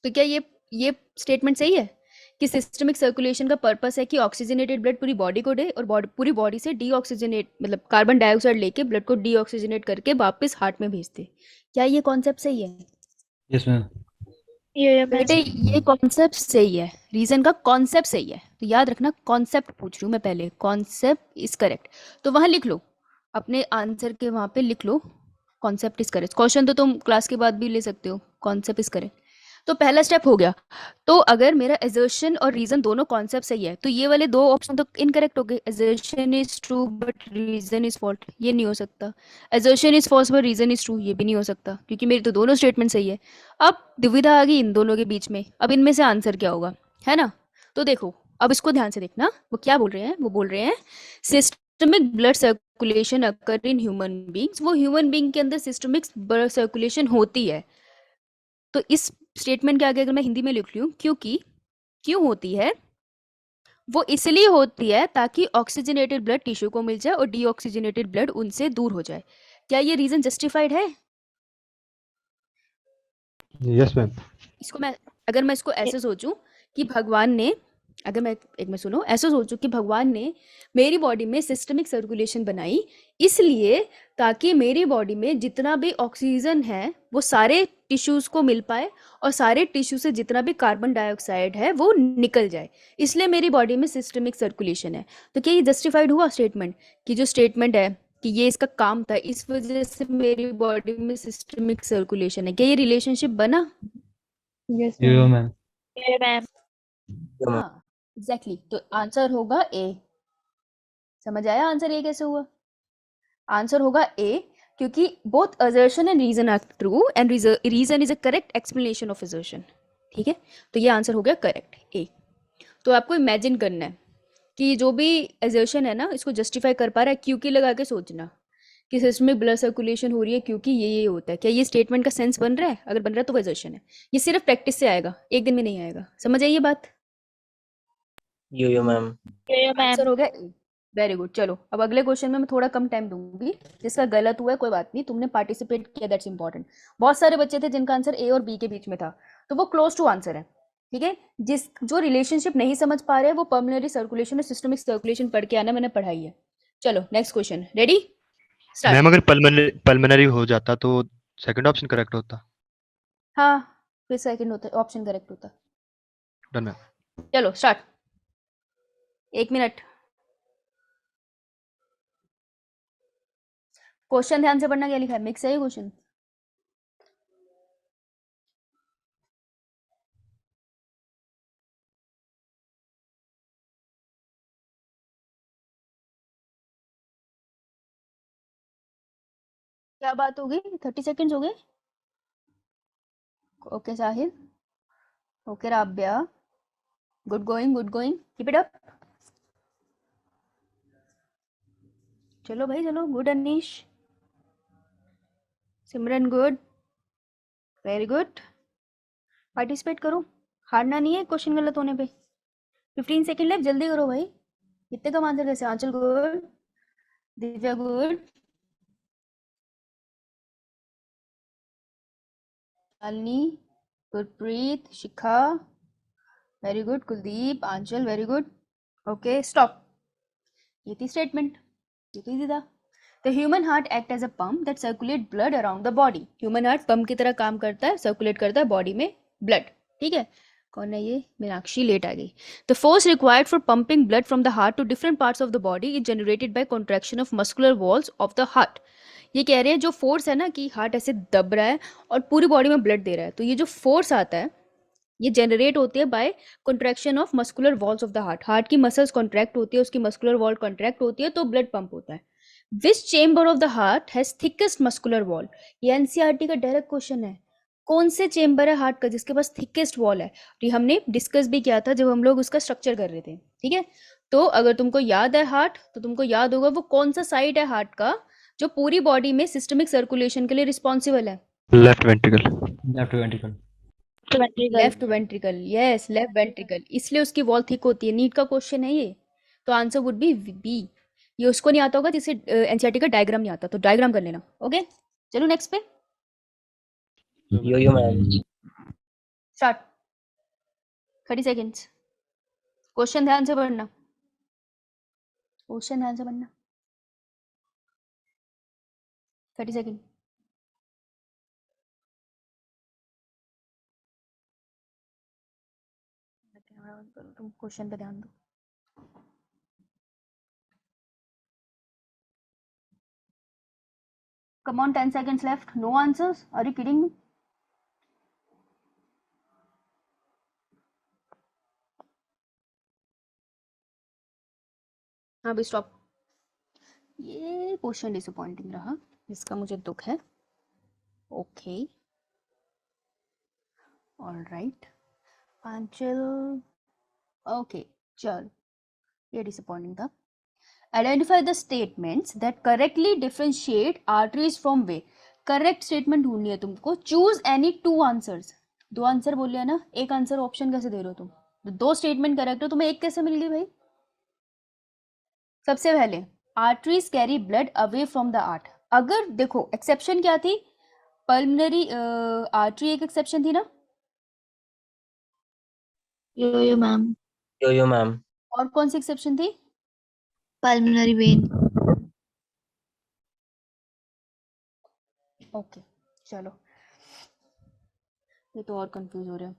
S1: तो क्या ये स्टेटमेंट सही है कि सिस्टमिक सर्कुलेशन का पर्पस है कि ऑक्सीजनेटेड ब्लड पूरी बॉडी को दे और पूरी बॉडी से डीऑक्सीजनेट मतलब कार्बन डाइऑक्साइड लेके ब्लड को डीऑक्सीजनेट करके वापस हार्ट में भेज दे। क्या ये कॉन्सेप्ट सही है?
S5: Yes ma'am.
S3: Yeah, ma'am.
S1: बेटे ये कॉन्सेप्ट सही है, रीजन का कॉन्सेप्ट सही है, तो याद रखना कॉन्सेप्ट पूछ रही हूँ मैं पहले, कॉन्सेप्ट इज करेक्ट। तो वहां लिख लो, अपने आंसर के वहां पे लिख लो कॉन्सेप्ट इज करेक्ट। क्वेश्चन तो तुम क्लास के बाद भी ले सकते हो, कॉन्सेप्ट इज करेक्ट। तो पहला स्टेप हो गया। तो अगर मेरा एजर्शन और रीजन दोनों कॉन्सेप्ट सही है तो ये वाले दो ऑप्शन तो इनकरेक्ट हो गए। Assertion is true but reason is fault, ये नहीं हो सकता। Assertion is false but reason is true, ये भी नहीं हो सकता क्योंकि मेरी तो दोनों स्टेटमेंट सही है। अब दुविधा आ गई इन दोनों के बीच में, अब इनमें से आंसर क्या होगा, है ना? तो देखो अब इसको ध्यान से देखना, वो क्या बोल रहे हैं, वो बोल रहे हैं systemic blood circulation occur in human beings. वो ह्यूमन बींग के अंदर सिस्टमिक ब्लड सर्कुलेशन होती है। तो इस स्टेटमेंट के आगे अगर मैं हिंदी में लिख लूँ, क्योंकि क्यों होती है, वो इसलिए होती है ताकि ऑक्सीजनेटेड ब्लड टिश्यू को मिल जाए और डीऑक्सीजनेटेड ब्लड उनसे दूर हो जाए। क्या ये रीजन जस्टिफाइड है?
S5: Yes ma'am.
S1: इसको मैं अगर मैं इसको ऐसे सोचूं कि भगवान ने, अगर मैं एक में सुनो, ऐसे सोचूं कि भगवान ने मेरी बॉडी में सिस्टमिक सर्कुलेशन बनाई इसलिए ताकि मेरी बॉडी में जितना भी ऑक्सीजन है वो सारे टिश्यूज को मिल पाए और सारे टिश्यू से जितना भी कार्बन डाइऑक्साइड है वो निकल जाए, इसलिए मेरी बॉडी में सिस्टमिक सर्कुलेशन है। तो क्या ये जस्टिफाइड हुआ स्टेटमेंट, कि जो स्टेटमेंट है कि ये इसका काम था इस वजह से मेरी बॉडी में सिस्टमिक सर्कुलेशन है, क्या ये रिलेशनशिप बना?
S2: Yes,
S5: यो
S2: ma'am.
S5: मैम।
S3: Yeah, ma'am.
S1: हाँ एग्जैक्टली। तो आंसर होगा ए। समझ आया आंसर ए कैसे हुआ? आंसर होगा ए, क्योंकि both assertion and reason are true and reason is a correct explanation of assertion. ठीक है, तो ये आंसर हो गया करेक्ट ए। तो आपको इमेजिन करना है कि जो भी असर्शन है ना इसको जस्टिफाई कर पा रहा है, क्योंकि लगा के सोचना कि सिस्टम में ब्लड सर्कुलेशन हो रही है क्योंकि ये होता है। क्या ये स्टेटमेंट का सेंस बन रहा है? अगर बन रहा है तो वो असर्शन है। ये सिर्फ प्रैक्टिस से आएगा, एक दिन में नहीं आएगा। समझ आई ये बात?
S2: Yo, ma'am.
S3: Yeah, ma'am.
S1: Answer हो गया ए। Very good. चलो अब अगले क्वेश्चन में मैं थोड़ा कम टाइम दूंगी, जिसका गलत हुआ है कोई बात नहीं, तुमने पार्टिसिपेट किया, दैट्स इंपॉर्टेंट। बहुत सारे बच्चे थे जिनका आंसर ए और बी के बीच में था, तो वो क्लोज टू आंसर है। ठीक है, जिस जो रिलेशनशिप नहीं समझ पा रहे हैं वो पल्मोनरी सर्कुलेशन और सिस्टमिक सर्कुलेशन पढ़ के आना, मैंने पढ़ाई है। चलो next question, ready start.
S5: Ma'am अगर पल्मोनरी हो जाता तो सेकंड ऑप्शन करेक्ट होता।
S1: हाँ फिर सेकंड होता, ऑप्शन करेक्ट होता।
S5: Done ma'am.
S1: चलो स्टार्ट, 1 मिनट। क्वेश्चन ध्यान से पढ़ना, क्या लिखा है, मिक्स है ये क्वेश्चन। क्या बात हो गई, 30 सेकेंड्स हो गए? Okay Sahil, okay Rabya, good going, keep it up. चलो भाई चलो, good Anish, Simran good, very good. Participate करो, हारना नहीं है क्वेश्चन गलत होने पे। 15 सेकेंड लेफ्ट, जल्दी करो भाई। कितने कम आंसर कैसे? Aanchal good, Divya good, Shalini, Gurpreet, Shikha, very good, Kuldeep, Aanchal, very good. Okay stop. ये थी स्टेटमेंट, ये तो इजी था। The human heart act as a pump that circulate blood around the body. Human heart pump की तरह काम करता है, सर्कुलेट करता है बॉडी में ब्लड। ठीक है, कौन है ये? मीनाक्षी लेट आ गई। The force required for pumping blood from the heart to different parts of the body is generated by contraction of muscular walls of the heart. ये कह रहे हैं जो फोर्स है ना कि हार्ट ऐसे दब रहा है और पूरी बॉडी में ब्लड दे रहा है, तो ये जो फोर्स आता है ये जनरेट होती है by contraction of muscular walls of the heart. Heart की मसल्स कॉन्ट्रैक्ट होती है, उसकी मस्कुलर वॉल कॉन्ट्रैक्ट होती है तो ब्लड पंप होता है। Which chamber of the heart has thickest muscular wall? ये एनसीईआरटी का डायरेक्ट क्वेश्चन है। कौन से चेम्बर है हार्ट का जिसके पास थिकेस्ट वॉल है? ये हमने डिस्कस भी किया था जब हम लोग उसका स्ट्रक्चर कर रहे थे। ठीक है, तो अगर तुमको याद है हार्ट, तो तुमको याद होगा वो कौन सा साइड है हार्ट का जो पूरी बॉडी में सिस्टमिक सर्कुलेशन के लिए रिस्पॉन्सिबल है?
S5: Left ventricle. Left ventricle.
S1: Left ventricle, yes left ventricle, इसलिए उसकी वॉल थिक होती है। नीट का क्वेश्चन है ये, तो आंसर वुड बी बी। ये उसको नहीं आता होगा जिसे एनसीईआरटी का डायग्राम नहीं आता, तो डायग्राम कर लेना। ओके चलो नेक्स्ट पे
S2: Yo, ma'am.
S1: Start, 30 seconds. Question ध्यान से पढ़ना, क्वेश्चन ध्यान से पढ़ना। 30 सेकंड। तुम क्वेश्चन पे ध्यान दो। Come on, 10 seconds left. No answers? Are you kidding me? हाँ भी स्टॉप। ये क्वेश्चन डिसअपॉइंटिंग रहा, इसका मुझे दुख है। ओके, ऑलराइट आंचल। ओके चल, ये डिसअपॉइंटिंग था। Identify the statements that correctly differentiate arteries from way. Correct statement ढूंढनी है तुमको। Choose any 2 answers. 2 आंसर बोल लिया ना, एक आंसर ऑप्शन कैसे दे रहे हो तुम? तो 2 स्टेटमेंट करेक्ट हो, तुम्हें एक कैसे मिल गई भाई? सबसे पहले arteries carry blood away from the art. अगर देखो एक्सेप्शन क्या थी, पल्मनरी आर्टरी एक एक्सेप्शन थी ना,
S3: Yo-yo, ma'am.
S2: Yo-yo, ma'am.
S1: और कौन सी एक्सेप्शन थी?
S3: Pulmonary vein.
S1: ओके चलो, ये तो और कंफ्यूज हो रहा है।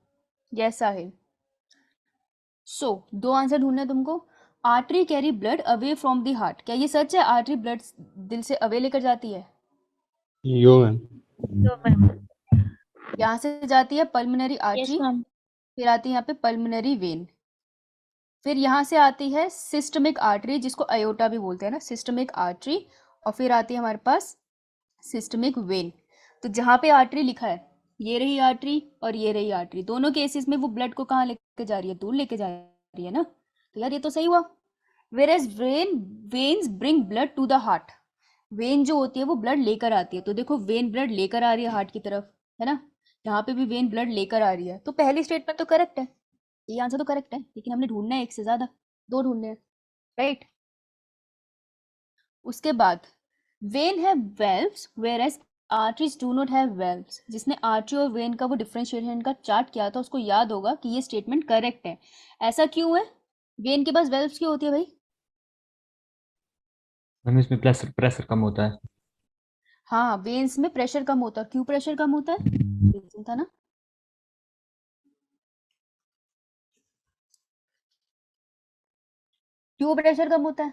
S1: यस साहिल। सो 2 आंसर ढूंढना है तुमको। Artery carry blood away from the heart, क्या ये सच है? आर्टरी ब्लड दिल से अवे लेकर जाती है?
S5: यो मैम।
S3: Yo, ma'am.
S1: यहाँ से जाती है पल्मनरी
S3: Yes,
S1: आर्टरी,
S3: ma'am.
S1: फिर आती है यहाँ पे पल्मनरी वेन, फिर यहाँ से आती है सिस्टमिक आर्टरी, जिसको अयोटा भी बोलते हैं ना, सिस्टमिक आर्टरी, और फिर आती है हमारे पास सिस्टमिक वेन। तो जहाँ पे आर्टरी लिखा है, ये रही आर्टरी और ये रही आर्टरी, दोनों केसेस में वो ब्लड को कहाँ लेके जा रही है? दूर लेके जा रही है ना। तो यार ये तो सही हुआ। Whereas veins bring blood to the heart. Vein जो होती है वो ब्लड लेकर आती है, तो देखो वेन ब्लड लेकर आ रही है हार्ट की तरफ, है ना। यहाँ पे भी वेन ब्लड लेकर आ रही है, तो पहली स्टेटमेंट तो करेक्ट है, ये आंसर तो करेक्ट है, लेकिन हमने ढूंढना है एक से ज्यादा, 2 ढूंढने हैं, राइट। उसके बाद वेन है valves whereas arteries do not have valves. जिसने आर्टरी और वेन का वो डिफरेंशिएशन का चार्ट किया था उसको याद होगा कि ये स्टेटमेंट करेक्ट है। ऐसा क्यों है? वेन के पास वेल्व्स क्यों होती है भाई?
S7: मैम इसमें प्रेशर कम होता है।
S1: हाँ, वेन्स में प्रेशर कम होता है। क्यों प्रेशर कम होता है? रीजन था ना। क्यों प्रेशर कम होता है?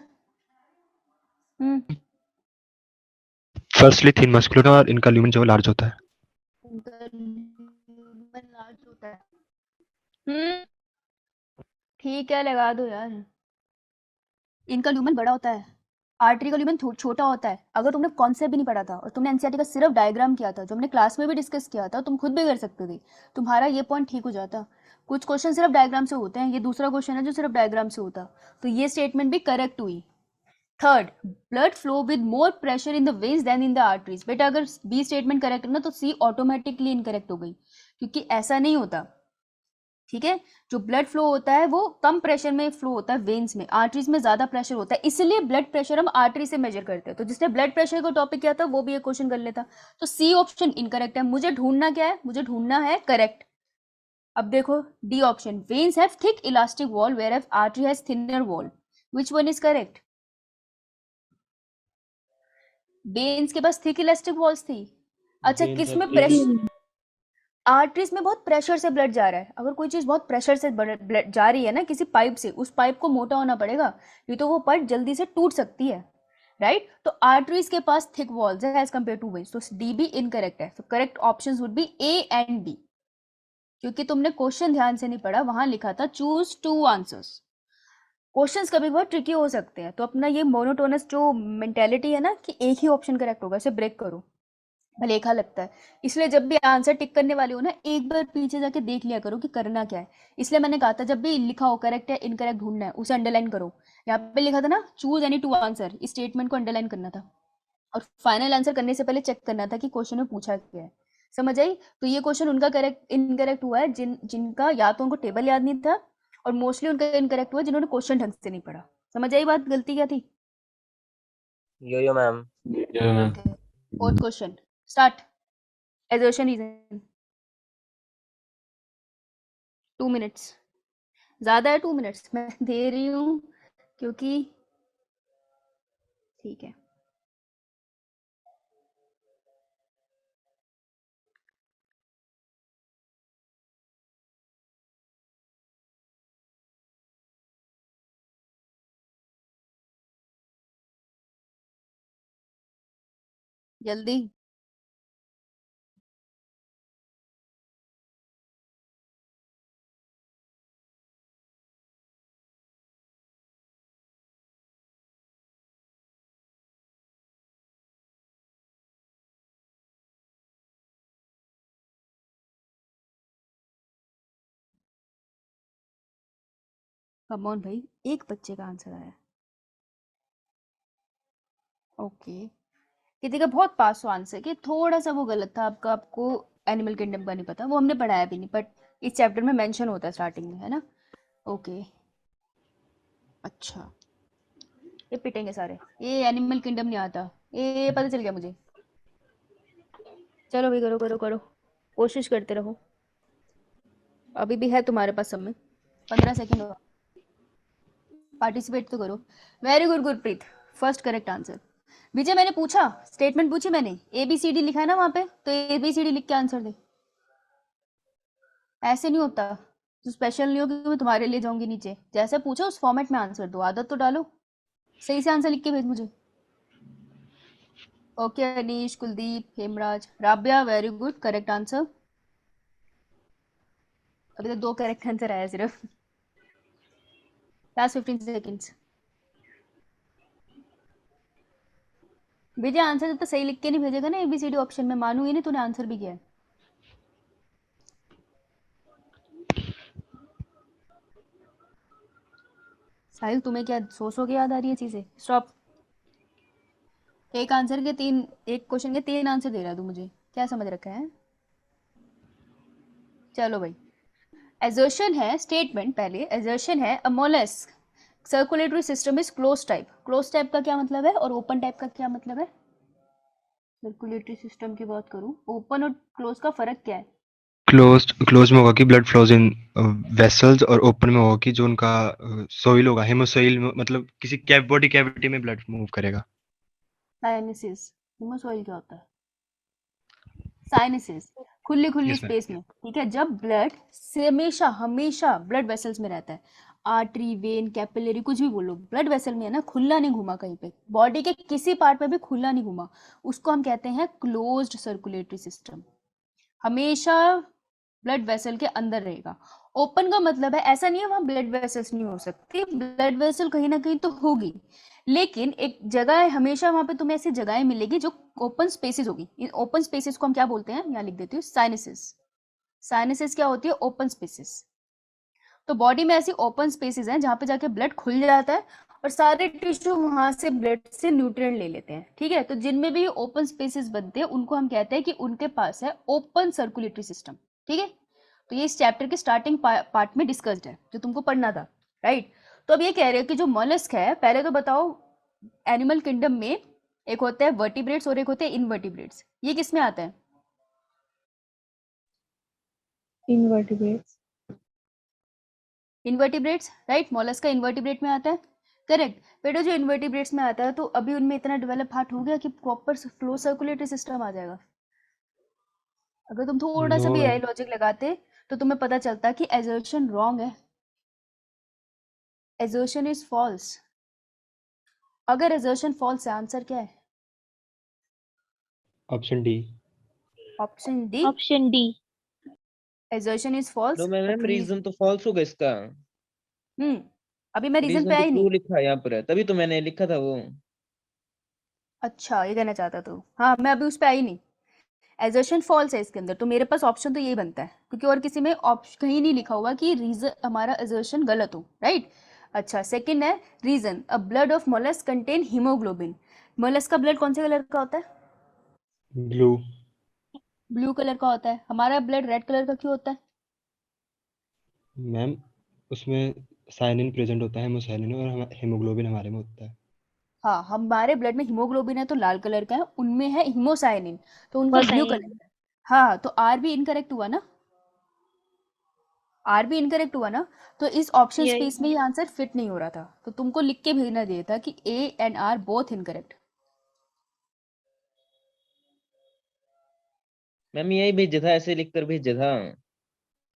S5: फर्स्टली थिन मस्कुलर और इनका ल्यूमेन जो लार्ज होता है।
S1: उनका ल्यूमेन लार्ज होता है। ठीक है, लगा दो यार। इनका ल्यूमेन बड़ा होता है, आर्टरी का ल्यूमेन छोटा होता है। अगर तुमने कॉन्सेप्ट भी नहीं पढ़ा था और तुमने एनसीईआरटी का सिर्फ डायग्राम किया था, जो हमने क्लास में भी डिस्कस किया था, तुम खुद भी कर सकते थे, तुम्हारा ये पॉइंट ठीक हो जाता। कुछ क्वेश्चन सिर्फ डायग्राम से होते हैं, ये दूसरा क्वेश्चन है जो सिर्फ डायग्राम से होता, तो ये स्टेटमेंट भी करेक्ट हुई। Third, blood flow with more pressure in the veins than in the arteries. बेटा अगर बी स्टेटमेंट करेक्ट है ना, तो सी ऑटोमेटिकली इनकरेक्ट हो गई, क्योंकि ऐसा नहीं होता। ठीक है, जो ब्लड फ्लो होता है वो कम प्रेशर में फ्लो होता है वेन्स में, आर्टरीज में ज्यादा प्रेशर होता है, इसलिए ब्लड प्रेशर हम आर्टरी से मेजर करते हैं। तो जिसने ब्लड प्रेशर को टॉपिक किया था वो भी एक क्वेश्चन कर लेता। तो सी ऑप्शन इनकरेक्ट है। मुझे ढूंढना क्या है? मुझे ढूंढना है करेक्ट। अब देखो D option, veins have thick elastic wall where artery has thinner wall. Which one is correct? Veins के पास थिक इलास्टिक वॉल्स थी। अच्छा, किसमें प्रेशर? आर्टरीज में बहुत प्रेशर से ब्लड जा रहा है। अगर कोई चीज बहुत प्रेशर से ब्लड जा रही है ना किसी पाइप से, उस पाइप को मोटा होना पड़ेगा, नहीं तो वो पाइप जल्दी से टूट सकती है, राइट। तो आर्टरीज के पास थिक वॉल्स है एज कंपेयर टू वेन्स, तो डी भी इनकरेक्ट है। तो correct options would be A and B, क्योंकि तुमने क्वेश्चन ध्यान से नहीं पढ़ा, वहां लिखा था चूज 2 आंसर्स। क्वेश्चंस कभी बहुत ट्रिकी हो सकते हैं, तो अपना ये मोनोटोनस जो मेंटेलिटी है ना कि एक ही ऑप्शन करेक्ट होगा, इसे ब्रेक करो, भलेखा लगता है। इसलिए जब भी आंसर टिक करने वाले हो ना, एक बार पीछे जाके देख लिया करो कि करना क्या है। इसलिए मैंने कहा था जब भी लिखा हो करेक्ट है इनकरेक्ट ढूंढना है, उसे अंडरलाइन करो। यहाँ पे लिखा था ना चूज एनी 2 आंसर, इस स्टेटमेंट को अंडरलाइन करना था, और फाइनल आंसर करने से पहले चेक करना था कि क्वेश्चन में पूछा क्या है। समझ आई? तो ये क्वेश्चन उनका करेक्ट इनकरेक्ट हुआ है जिनका या तो उनको टेबल याद नहीं था, और मोस्टली उनका इनकरेक्ट हुआ जिन्होंने क्वेश्चन ढंग से नहीं पढ़ा। समझ आई बात? गलती क्या थी?
S2: Yo-yo, ma'am.
S1: Fourth question start. Assertion reason 2 minutes. ज़्यादा है 2 मिनट्स मैं दे रही हूँ क्योंकि ठीक है। जल्दी। कम ऑन भाई, एक बच्चे का आंसर आया। ओके, किसी का बहुत पास हो आंसर कि थोड़ा सा वो गलत था आपका, आपको एनिमल किंगडम का नहीं पता, वो हमने पढ़ाया भी नहीं, बट इस चैप्टर में मेंशन होता है स्टार्टिंग में, है ना। ओके, अच्छा, ये पिटेंगे सारे, ये एनिमल किंगडम नहीं आता, ये पता चल गया मुझे। चलो भाई, करो करो करो, कोशिश करते रहो, अभी भी है तुम्हारे पास समय, 15 सेकंड और पार्टिसिपेट तो करो। Very good Gurpreet, first correct answer. Vijay मैंने पूछा, स्टेटमेंट पूछी मैंने, ABCD लिखा है ना वहां पे, तो ABCD लिख के आंसर दे। ऐसे नहीं होता, तो स्पेशल नहीं हो कि मैं तुम्हारे लिए जाऊंगी नीचे, जैसे पूछा उस फॉर्मेट में आंसर दो, आदत तो डालो, सही से आंसर लिख के भेज मुझे। Okay Anish, Kuldeep, Hemraj, Rabia, very good correct answer. अभी तक 2 करेक्ट आंसर आया सिर्फ। Last 15 seconds. विजय आंसर जब तक सही लिख के नहीं भेजेगा ना ABCD ऑप्शन में, मानूंगी नहीं तूने आंसर भी किया है। साहिल तुम्हें क्या सो के याद आ रही है चीजें, स्टॉप। एक आंसर के 3, एक क्वेश्चन के 3 आंसर दे रहा है तू मुझे, क्या समझ रखा है। चलो भाई, assertion है, स्टेटमेंट पहले, assertion है a mollusc circulatory system is close type. Close type का क्या मतलब है और ओपन टाइप का क्या मतलब है। सर्कुलेटरी सिस्टम की बात करूं, ओपन और क्लोज का फर्क क्या है।
S5: क्लोज में होगा कि ब्लड फ्लोज इन वेसल्स, और ओपन में होगा कि जो उनका सोइल होगा, हेमोसोइल, मतलब किसी बॉडी कैविटी में ब्लड मूव करेगा।
S1: साइनसिस, हिमोसॉइल क्या होता है। साइनसिस, खुली खुली
S5: यस मैम।
S1: स्पेस में, ठीक है, जब ब्लड से हमेशा हमेशा ब्लड वेसल्स में रहता है, आर्टरी, वेन, कैपिलरी, कुछ भी बोलो, ब्लड वेसल में है ना, खुला नहीं घूमा कहीं पे, बॉडी के किसी पार्ट पे भी खुला नहीं घूमा, उसको हम कहते हैं क्लोज्ड सर्कुलेटरी सिस्टम, हमेशा ब्लड वेसल के अंदर रहेगा। ओपन का मतलब है ऐसा नहीं है वहां ब्लड वेसल्स नहीं हो सकती, ब्लड वेसल कहीं ना कहीं तो होगी, लेकिन एक जगह है, हमेशा वहां पे तुम्हें ऐसी जगहें मिलेगी जो ओपन स्पेसेस होगी। इन ओपन स्पेसेस को हम क्या बोलते हैं, यहाँ लिख देती हूँ, साइनसेस। साइनसेस क्या होती है, ओपन स्पेसेस। तो बॉडी में ऐसी ओपन स्पेसेस हैं जहां पे जाके ब्लड खुल जाता है और सारे टिश्यू वहां से ब्लड से न्यूट्रिएंट ले लेते हैं, ठीक है। तो जिनमें भी ओपन स्पेसेस बनते हैं उनको हम कहते हैं कि उनके पास है ओपन सर्कुलेटरी सिस्टम, ठीक है। तो ये इस चैप्टर के स्टार्टिंग पार्ट में डिस्कस्ड है जो तुमको पढ़ना था, राइट। तो अब ये कह रहे हैं कि जो मोलस्क है, पहले तो बताओ एनिमल किंगडम में एक होता है वर्टिब्रेट्स और एक होते हैं इनवर्टिब्रेट्स, ये किस में आता है।
S3: Invertebrates.
S1: इनवर्टिब्रेट्स, राइट, मोलस्क का इनवर्टिब्रेट में आता है, करेक्ट। बेटा जो इनवर्टिब्रेट्स में आता है तो अभी उनमें इतना डेवलप हार्ट हो गया कि प्रॉपर फ्लो सर्कुलेटरी सिस्टम आ जाएगा। अगर तुम थोड़ा सा
S7: नो
S1: भी
S7: मैम।
S1: AI लॉजिक लगाते तो तुम्हें पता चलता कि assertion रॉन्ग है, assertion इज फॉल्स। अगर assertion फॉल्स है, आंसर क्या है,
S5: option D.
S1: Option D,
S3: Option D.
S1: assertion is false.
S2: No ma'am, reason तो फॉल्स होगा इसका।
S1: अभी मैं रीजन पे
S2: रीजन तो
S1: आई
S2: ट्रू
S1: नहीं।
S2: लिखा है यहाँ पर, तभी तो मैंने लिखा था वो।
S1: अच्छा, ये कहना चाहता तू, हाँ मैं अभी उस पे आई नहीं, एजर्शन फॉल्स है इसके अंदर, तो मेरे पास ऑप्शन तो यही बनता है क्योंकि और किसी में ऑप्शन कहीं नहीं लिखा हुआ कि रीजन हमारा एजर्शन गलत हो, राइट। अच्छा, सेकंड है reason, a blood of mollusc contain haemoglobin. Mollusc का ब्लड कौन से कलर का होता है,
S5: ब्लू।
S1: ब्लू कलर का होता है, हमारा ब्लड रेड कलर का क्यों होता है।
S5: मैम उसमें साइनिन प्रेजेंट होता है, हेमोसाइनिन, और हेमोग्लोबिन हमारे में होता है।
S1: हाँ, हमारे ब्लड में हीमोग्लोबिन है तो लाल कलर का है, उनमें है हीमोसाइनिन तो उनका ब्लू कलर
S3: Mosaic.
S1: है। हाँ, तो आर भी इनकरेक्ट हुआ ना, आर भी इनकरेक्ट हुआ ना, तो इस ऑप्शन
S3: यही
S1: स्पेस में ये आंसर फिट नहीं हो रहा था, तो तुमको लिख के भेजना चाहिए था कि A and R both incorrect.
S2: Ma'am यही भेजा था, ऐसे लिख कर भेजा था।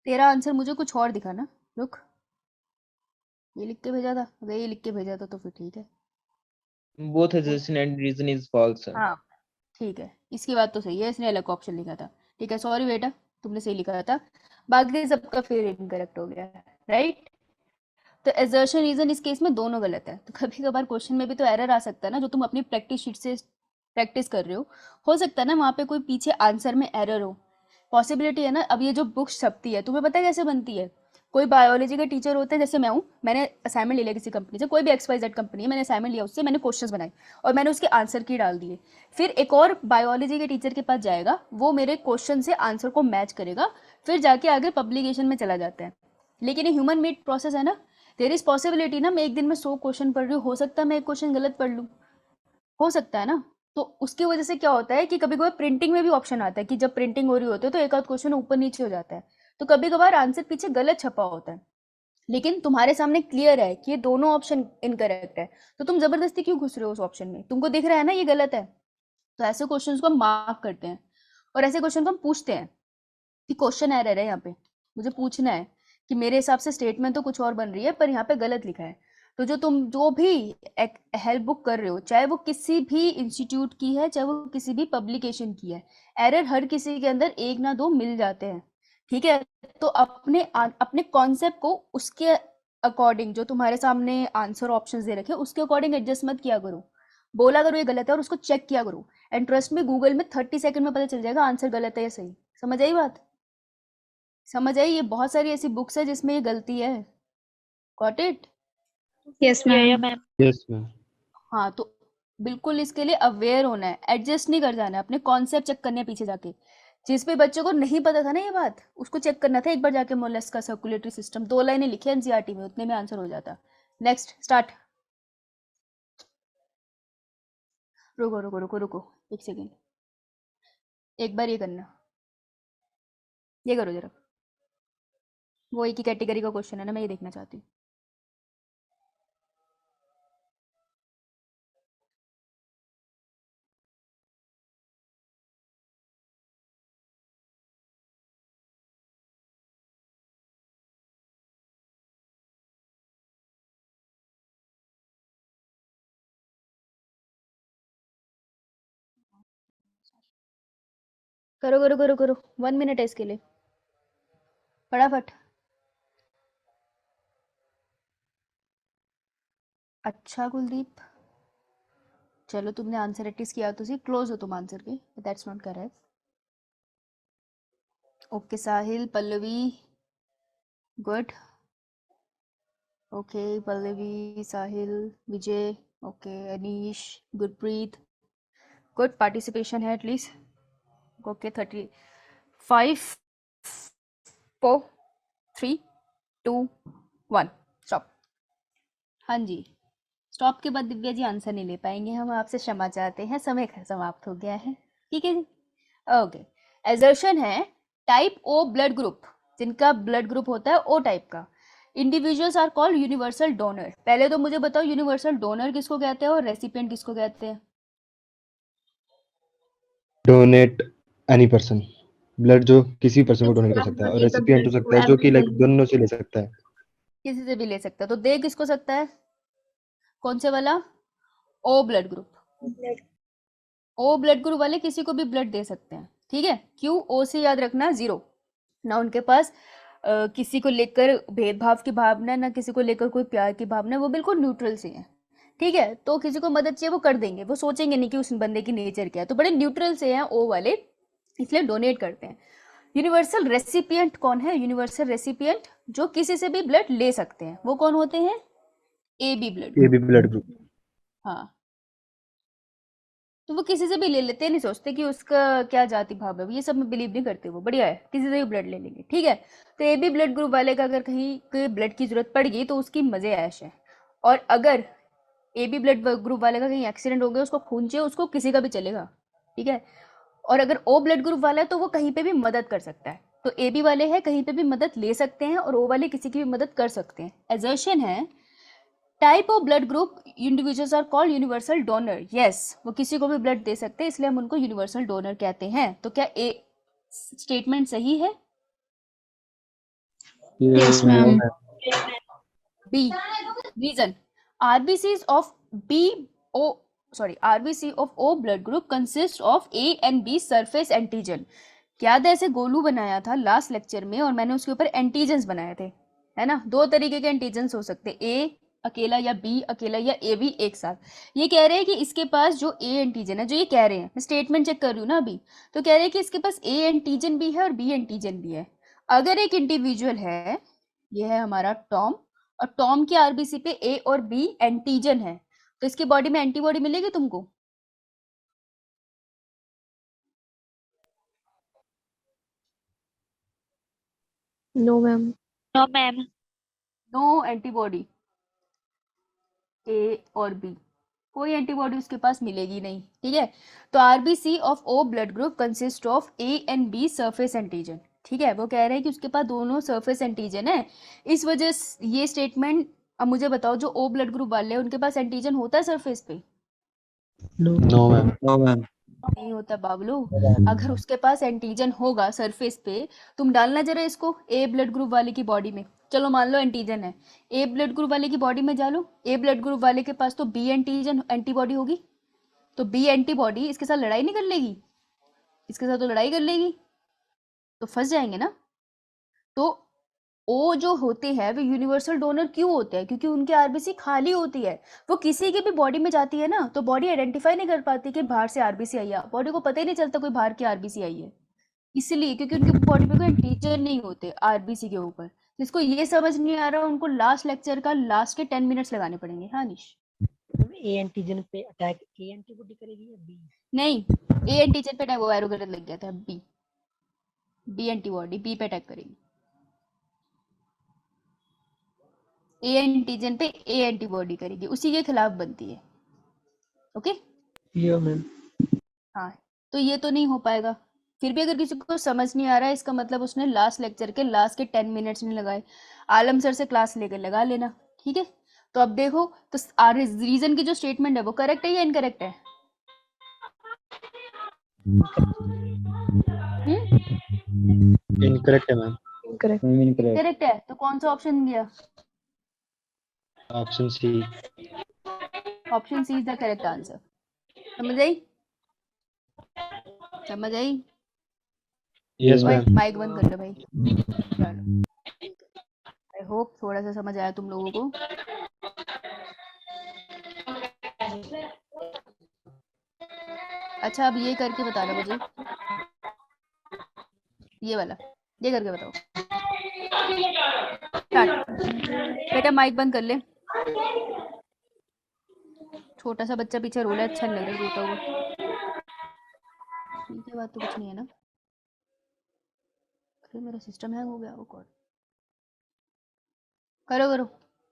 S1: तेरा आंसर मुझे कुछ और दिखा ना, रुक, ये लिख के भेजा था, अगर ये लिख के भेजा था तो फिर ठीक है।
S2: Both assertion and reason is false।
S1: हाँ ठीक है, इसकी बात तो सही है, इसने अलग ऑप्शन लिखा था। ठीक है, सॉरी बेटा, तुमने सही लिखा था, बाकी सबका फिर इनकरेक्ट हो गया, राइट। तो एजर्शन रीजन इस केस में दोनों गलत है। तो कभी कभार क्वेश्चन में भी तो एरर आ सकता है ना, जो तुम अपनी प्रैक्टिस शीट से प्रैक्टिस कर रहे हो सकता है ना वहाँ पे कोई पीछे आंसर में एरर हो, पॉसिबिलिटी है ना। अब ये जो बुक्स छपती है, तुम्हें पता है कैसे बनती है? कोई बायोलॉजी का टीचर होता है, जैसे मैं हूँ, मैंने असाइनमेंट ले लिया किसी कंपनी से, कोई भी XYZ कंपनी है, मैंने असाइनमेंट लिया उससे, मैंने क्वेश्चंस बनाए और मैंने उसके आंसर की डाल दिए। फिर एक और बायोलॉजी के टीचर के पास जाएगा, वो मेरे क्वेश्चन से आंसर को मैच करेगा, फिर जाके आगे पब्लिकेशन में चला जाता है। लेकिन ये ह्यूमन मेड प्रोसेस है ना, देयर इज पॉसिबिलिटी ना, मैं एक दिन में 100 क्वेश्चन पढ़ रही हूँ, हो सकता है मैं एक क्वेश्चन गलत पढ़ लूँ, हो सकता है ना। तो उसकी वजह से क्या होता है कि कभी कभार प्रिंटिंग में भी ऑप्शन आता है कि जब प्रिंटिंग हो रही होती है तो एक आध क्वेश्चन ऊपर नीचे हो जाता है, तो कभी कभार आंसर पीछे गलत छपा होता है। लेकिन तुम्हारे सामने क्लियर है कि ये दोनों ऑप्शन इनकरेक्ट है, तो तुम जबरदस्ती क्यों घुस रहे हो उस ऑप्शन में? तुमको दिख रहा है ना ये गलत है। तो ऐसे क्वेश्चंस को हम मार्क करते हैं और ऐसे क्वेश्चन को हम पूछते हैं कि क्वेश्चन एरर है, यहाँ पे मुझे पूछना है कि मेरे हिसाब से स्टेटमेंट तो कुछ और बन रही है पर यहाँ पे गलत लिखा है। तो जो तुम जो भी हेल्प बुक कर रहे हो, चाहे वो किसी भी इंस्टीट्यूट की है, चाहे वो किसी भी पब्लिकेशन की है, एरर हर किसी के अंदर एक ना दो मिल जाते हैं, ठीक है। तो अपने कॉन्सेप्ट को उसके अकॉर्डिंग, जो तुम्हारे सामने आंसर ऑप्शंस दे रखे उसके अकॉर्डिंग एडजस्ट मत किया करो, बोला करो ये गलत है और उसको चेक किया करो। एंड ट्रस्ट में गूगल में 30 सेकंड में पता चल जाएगा आंसर गलत है या सही। समझ आई बात? समझ आई? ये बहुत सारी ऐसी बुक्स है जिसमें ये गलती है। Got it?
S3: Yes,
S6: Yeah,
S3: ma'am.
S6: ma'am.
S5: Yes ma'am.
S1: हाँ, तो बिल्कुल इसके लिए अवेयर होना है, एडजस्ट नहीं कर जाना है, अपने कॉन्सेप्ट चेक करने हैं पीछे जाके। जिस भी बच्चे को नहीं पता था ना ये बात, उसको चेक करना था एक बार जाके मोलस्क का सर्कुलेटरी सिस्टम, 2 लाइनें लिखी एनसीईआरटी में, उतने में आंसर हो जाता। Next start. रुको रुको रुको रुको, एक सेकेंड, एक बार ये करना, ये करो जरा, वो एक ही कैटेगरी का क्वेश्चन है ना, मैं ये देखना चाहती हूँ। करो करो करो करो, 1 मिनट है इसके लिए, फटाफट। अच्छा कुलदीप, चलो तुमने आंसर एटलीस्ट किया, तो सी क्लोज हो तुम आंसर के, that's not correct. Okay Sahil, Pallavi, good. Okay Pallavi, Sahil, Vijay, okay Anish, Gurpreet, good participation है एटलीस्ट। Okay 35 4 3 2 1 stop. हाँ जी, स्टॉप के बाद दिव्या जी आंसर नहीं ले पाएंगे, हम आपसे क्षमा चाहते हैं, समय समाप्त हो गया है, ठीक है जी। ओके, एजर्शन है टाइप ओ ब्लड ग्रुप, जिनका ब्लड ग्रुप होता है ओ टाइप का, individuals are called universal donor. पहले तो मुझे बताओ यूनिवर्सल डोनर किसको कहते हैं और रेसिपिएंट किसको कहते हैं?
S5: डोनेट एनी पर्सन, ब्लड जो किसी पर्सन को डोनेट कर सकता है, और रेसिपिएंट हो सकता है जो कि लाइक दोनों से ले सकता है।
S1: किसी से भी ले सकता है, तो दे किसको सकता है? कौन से वाला? O blood group. O blood group वाले किसी को भी ब्लड दे सकते हैं, ठीक है। क्यों? ओ से याद रखना 0, ना उनके पास किसी को लेकर भेदभाव की भावना, ना किसी को लेकर कोई प्यार की भावना, वो बिल्कुल न्यूट्रल से हैं, ठीक है। तो किसी को मदद चाहिए वो कर देंगे, वो सोचेंगे नहीं कि उस बंदे की नेचर क्या है, तो बड़े न्यूट्रल से हैं ओ वाले, इसलिए डोनेट करते हैं। यूनिवर्सल रेसिपिएंट कौन है? यूनिवर्सल रेसिपिएंट जो किसी से भी ब्लड ले सकते हैं, वो कौन होते हैं? A B blood.
S5: A B blood group.
S1: हाँ, तो वो किसी से भी ले लेते हैं, नहीं सोचते कि उसका क्या जाति भाव है, ये सब में बिलीव नहीं करते, वो बढ़िया है, किसी से भी ब्लड ले लेंगे, ठीक है। तो ए बी ब्लड ग्रुप वाले का अगर कहीं कोई ब्लड की जरूरत पड़ गई तो उसकी मजे ऐश है। और अगर ए बी ब्लड ग्रुप वाले का कहीं एक्सीडेंट हो गया, उसको खून चाहिए, उसको किसी का भी चलेगा, ठीक है। और अगर ओ ब्लड ग्रुप वाला है तो वो कहीं पे भी मदद कर सकता है, तो ए बी वाले हैं कहीं पे भी मदद ले सकते हैं और ओ वाले किसी की भी मदद कर सकते हैं। एजर्शन है type of blood group individuals are called universal donor. Yes, वो किसी को भी ब्लड दे सकते हैं इसलिए हम उनको यूनिवर्सल डोनर कहते हैं। तो क्या ए स्टेटमेंट सही है?
S3: Yes, ma'am.
S1: B reason RBCs of RBC of O blood group consist of A and B surface antigen। याद है ऐसे गोलू बनाया था लास्ट लेक्चर में और मैंने उसके ऊपर एंटीजेंस बनाए थे, है ना। दो तरीके के एंटीजेंस हो सकते हैं, ए अकेला या बी अकेला या ए बी एक साथ। ये कह रहे हैं कि इसके पास जो ए एंटीजन है, जो ये कह रहे हैं, मैं स्टेटमेंट चेक कर रही हूँ ना अभी, तो कह रहे हैं कि इसके पास ए एंटीजन भी है और बी एंटीजन भी है। अगर एक इंडिविजुअल है, ये है हमारा टॉम, और टॉम के आरबीसी पे ए और बी एंटीजन है, तो इसकी बॉडी में एंटीबॉडी मिलेगी तुमको?
S3: No, ma'am.
S6: No, ma'am.
S1: No antibody A और बी, कोई एंटीबॉडी उसके पास मिलेगी नहीं, ठीक है। तो RBC of O blood group consist of A and B surface antigen, ठीक है। वो कह रहे हैं कि उसके पास दोनों सरफेस एंटीजन है, इस वजह से ये स्टेटमेंट। अब मुझे बताओ, जो ओ ब्लड ग्रुप वाले हैं उनके पास एंटीजन होता है सरफेस पे?
S5: No ma'am.
S1: नहीं होता बाबलू। अगर उसके पास एंटीजन होगा सरफेस पे, तुम डालना जरा इसको ए ब्लड ग्रुप वाले की बॉडी में। चलो मान लो एंटीजन है, ए ब्लड ग्रुप वाले की बॉडी में डालो, ए ब्लड ग्रुप वाले के पास तो बी एंटीजन एंटीबॉडी होगी, तो बी एंटीबॉडी इसके साथ लड़ाई नहीं कर लेगी? इसके साथ तो लड़ाई कर लेगी, तो फंस जाएंगे ना। तो ओ जो होते हैं वो यूनिवर्सल डोनर क्यों होते हैं? क्योंकि उनकी आरबीसी खाली होती है। वो किसी की भी बॉडी में जाती है ना, तो बॉडी आइडेंटिफाई नहीं कर पाती कि बाहर से आरबीसी आई है, बॉडी को पता ही नहीं चलता कोई बाहर की आरबीसी आई है, इसलिए क्योंकि उनकी बॉडी पे कोई एंटीजन नहीं होते आरबीसी के ऊपर। जिसको ये समझ नहीं आ रहा, उनको लास्ट लेक्चर का लास्ट के 10 मिनट्स लगाने पड़ेंगे। हाँ निश?
S8: ए एंटीजन पे अटैक ए एंटीबॉडी करेगी या बी?
S1: नहीं, ए एंटीजन पे अटैक, वो एरो गलत लग गया था, बी एंटीबॉडी बी पे अटैक करेगी। ए एंटीजन पे ए एंटीबॉडी करेगी, उसी के खिलाफ बनती है। ओके
S8: या मैम।
S1: हाँ, तो ये तो नहीं हो पाएगा। फिर भी अगर किसी को समझ नहीं आ रहा है, इसका मतलब उसने लास्ट लेक्चर के लास्ट के 10 मिनट्स नहीं लगाए। आलम सर से क्लास लेकर लगा लेना, ठीक है। तो अब देखो, तो रीजन की जो स्टेटमेंट है वो करेक्ट है या इनकरेक्ट है?
S5: इनकरेक्ट है मैम।
S3: Incorrect.
S1: करेक्ट है, तो कौन सा ऑप्शन दिया?
S5: Option C.
S1: Option C is the correct answer. समझ आई? समझ आई?
S5: Yes ma'am.
S1: माइक बंद कर लो भाई। आई होप थोड़ा सा समझ आया तुम लोगों को। अच्छा, अब ये करके बताना मुझे, ये वाला, ये करके बताओ। स्टार्ट। बेटा माइक बंद कर ले। छोटा सा बच्चा पीछे रो रहा है, अच्छा नहीं लग रहा रोता हुआ। ठीक है, बात तो कुछ नहीं है ना। अरे मेरा सिस्टम हैंग हो गया। वो कौन? करो करो,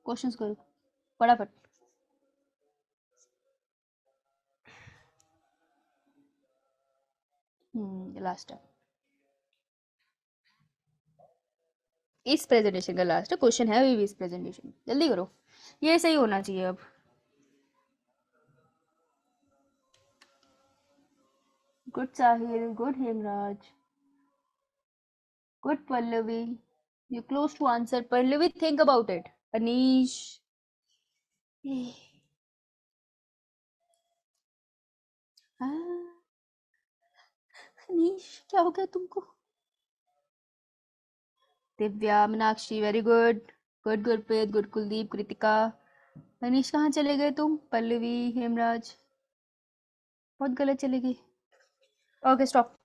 S1: क्वेश्चंस करो फटाफट। लास्ट है इस प्रेजेंटेशन का, लास्ट क्वेश्चन है अभी भी इस प्रेजेंटेशन में। जल्दी करो, ये सही होना चाहिए अब। Good Sahil, good Hemraj, good Pallavi, you close to answer. Pallavi think about it. Anish, Anish क्या हो गया तुमको? Divya, Meenakshi, very good, good Gurpreet, good Kuldeep, Kritika. Anish कहाँ चले गए तुम? पल्लवी, हेमराज, बहुत गलत चले गए। Okay stop.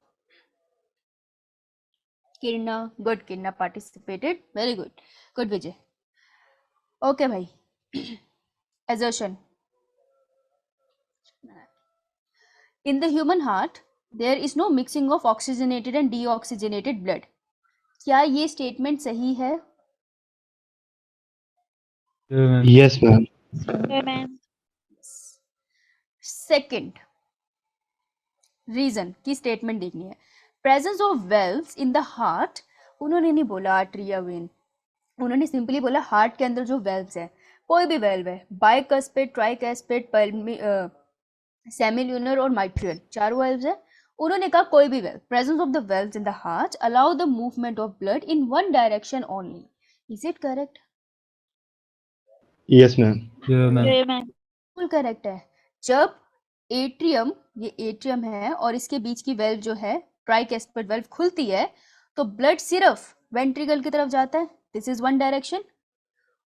S1: Kirana, good, Kirana participated, very good, good Vijay. Okay भाई, assertion. In the human heart, there is no mixing of oxygenated and deoxygenated blood. क्या ये स्टेटमेंट सही है?
S5: Yes ma'am.
S6: No, ma'am.
S1: Second reason की स्टेटमेंट देखनी है। Presence of valves in the heart उन्होंने नहीं बोला आर्टरी या वेन, उन्होंने सिंपली बोला हार्ट के अंदर जो वेल्व्स है, कोई भी वेल्व है, बाइकस्पिड, ट्राइकस्पिड, सेमिल्यूनर और माइट्रियल, चारों वेल्व्स है। उन्होंने कहा कोई भी valve, presence of the valves in the heart allow the movement of blood in one direction only. Is it correct?
S5: Yes ma'am.
S7: Yeah, ma'am.
S6: Yeah, ma'am.
S1: बिल्कुल correct है। जब एट्रियम, ये एट्रियम है और इसके बीच की वेल्व जो है ट्राइकस्पिड वेल्व खुलती है तो ब्लड सिर्फ वेंट्रिकल की तरफ जाता है, दिस इज वन डायरेक्शन।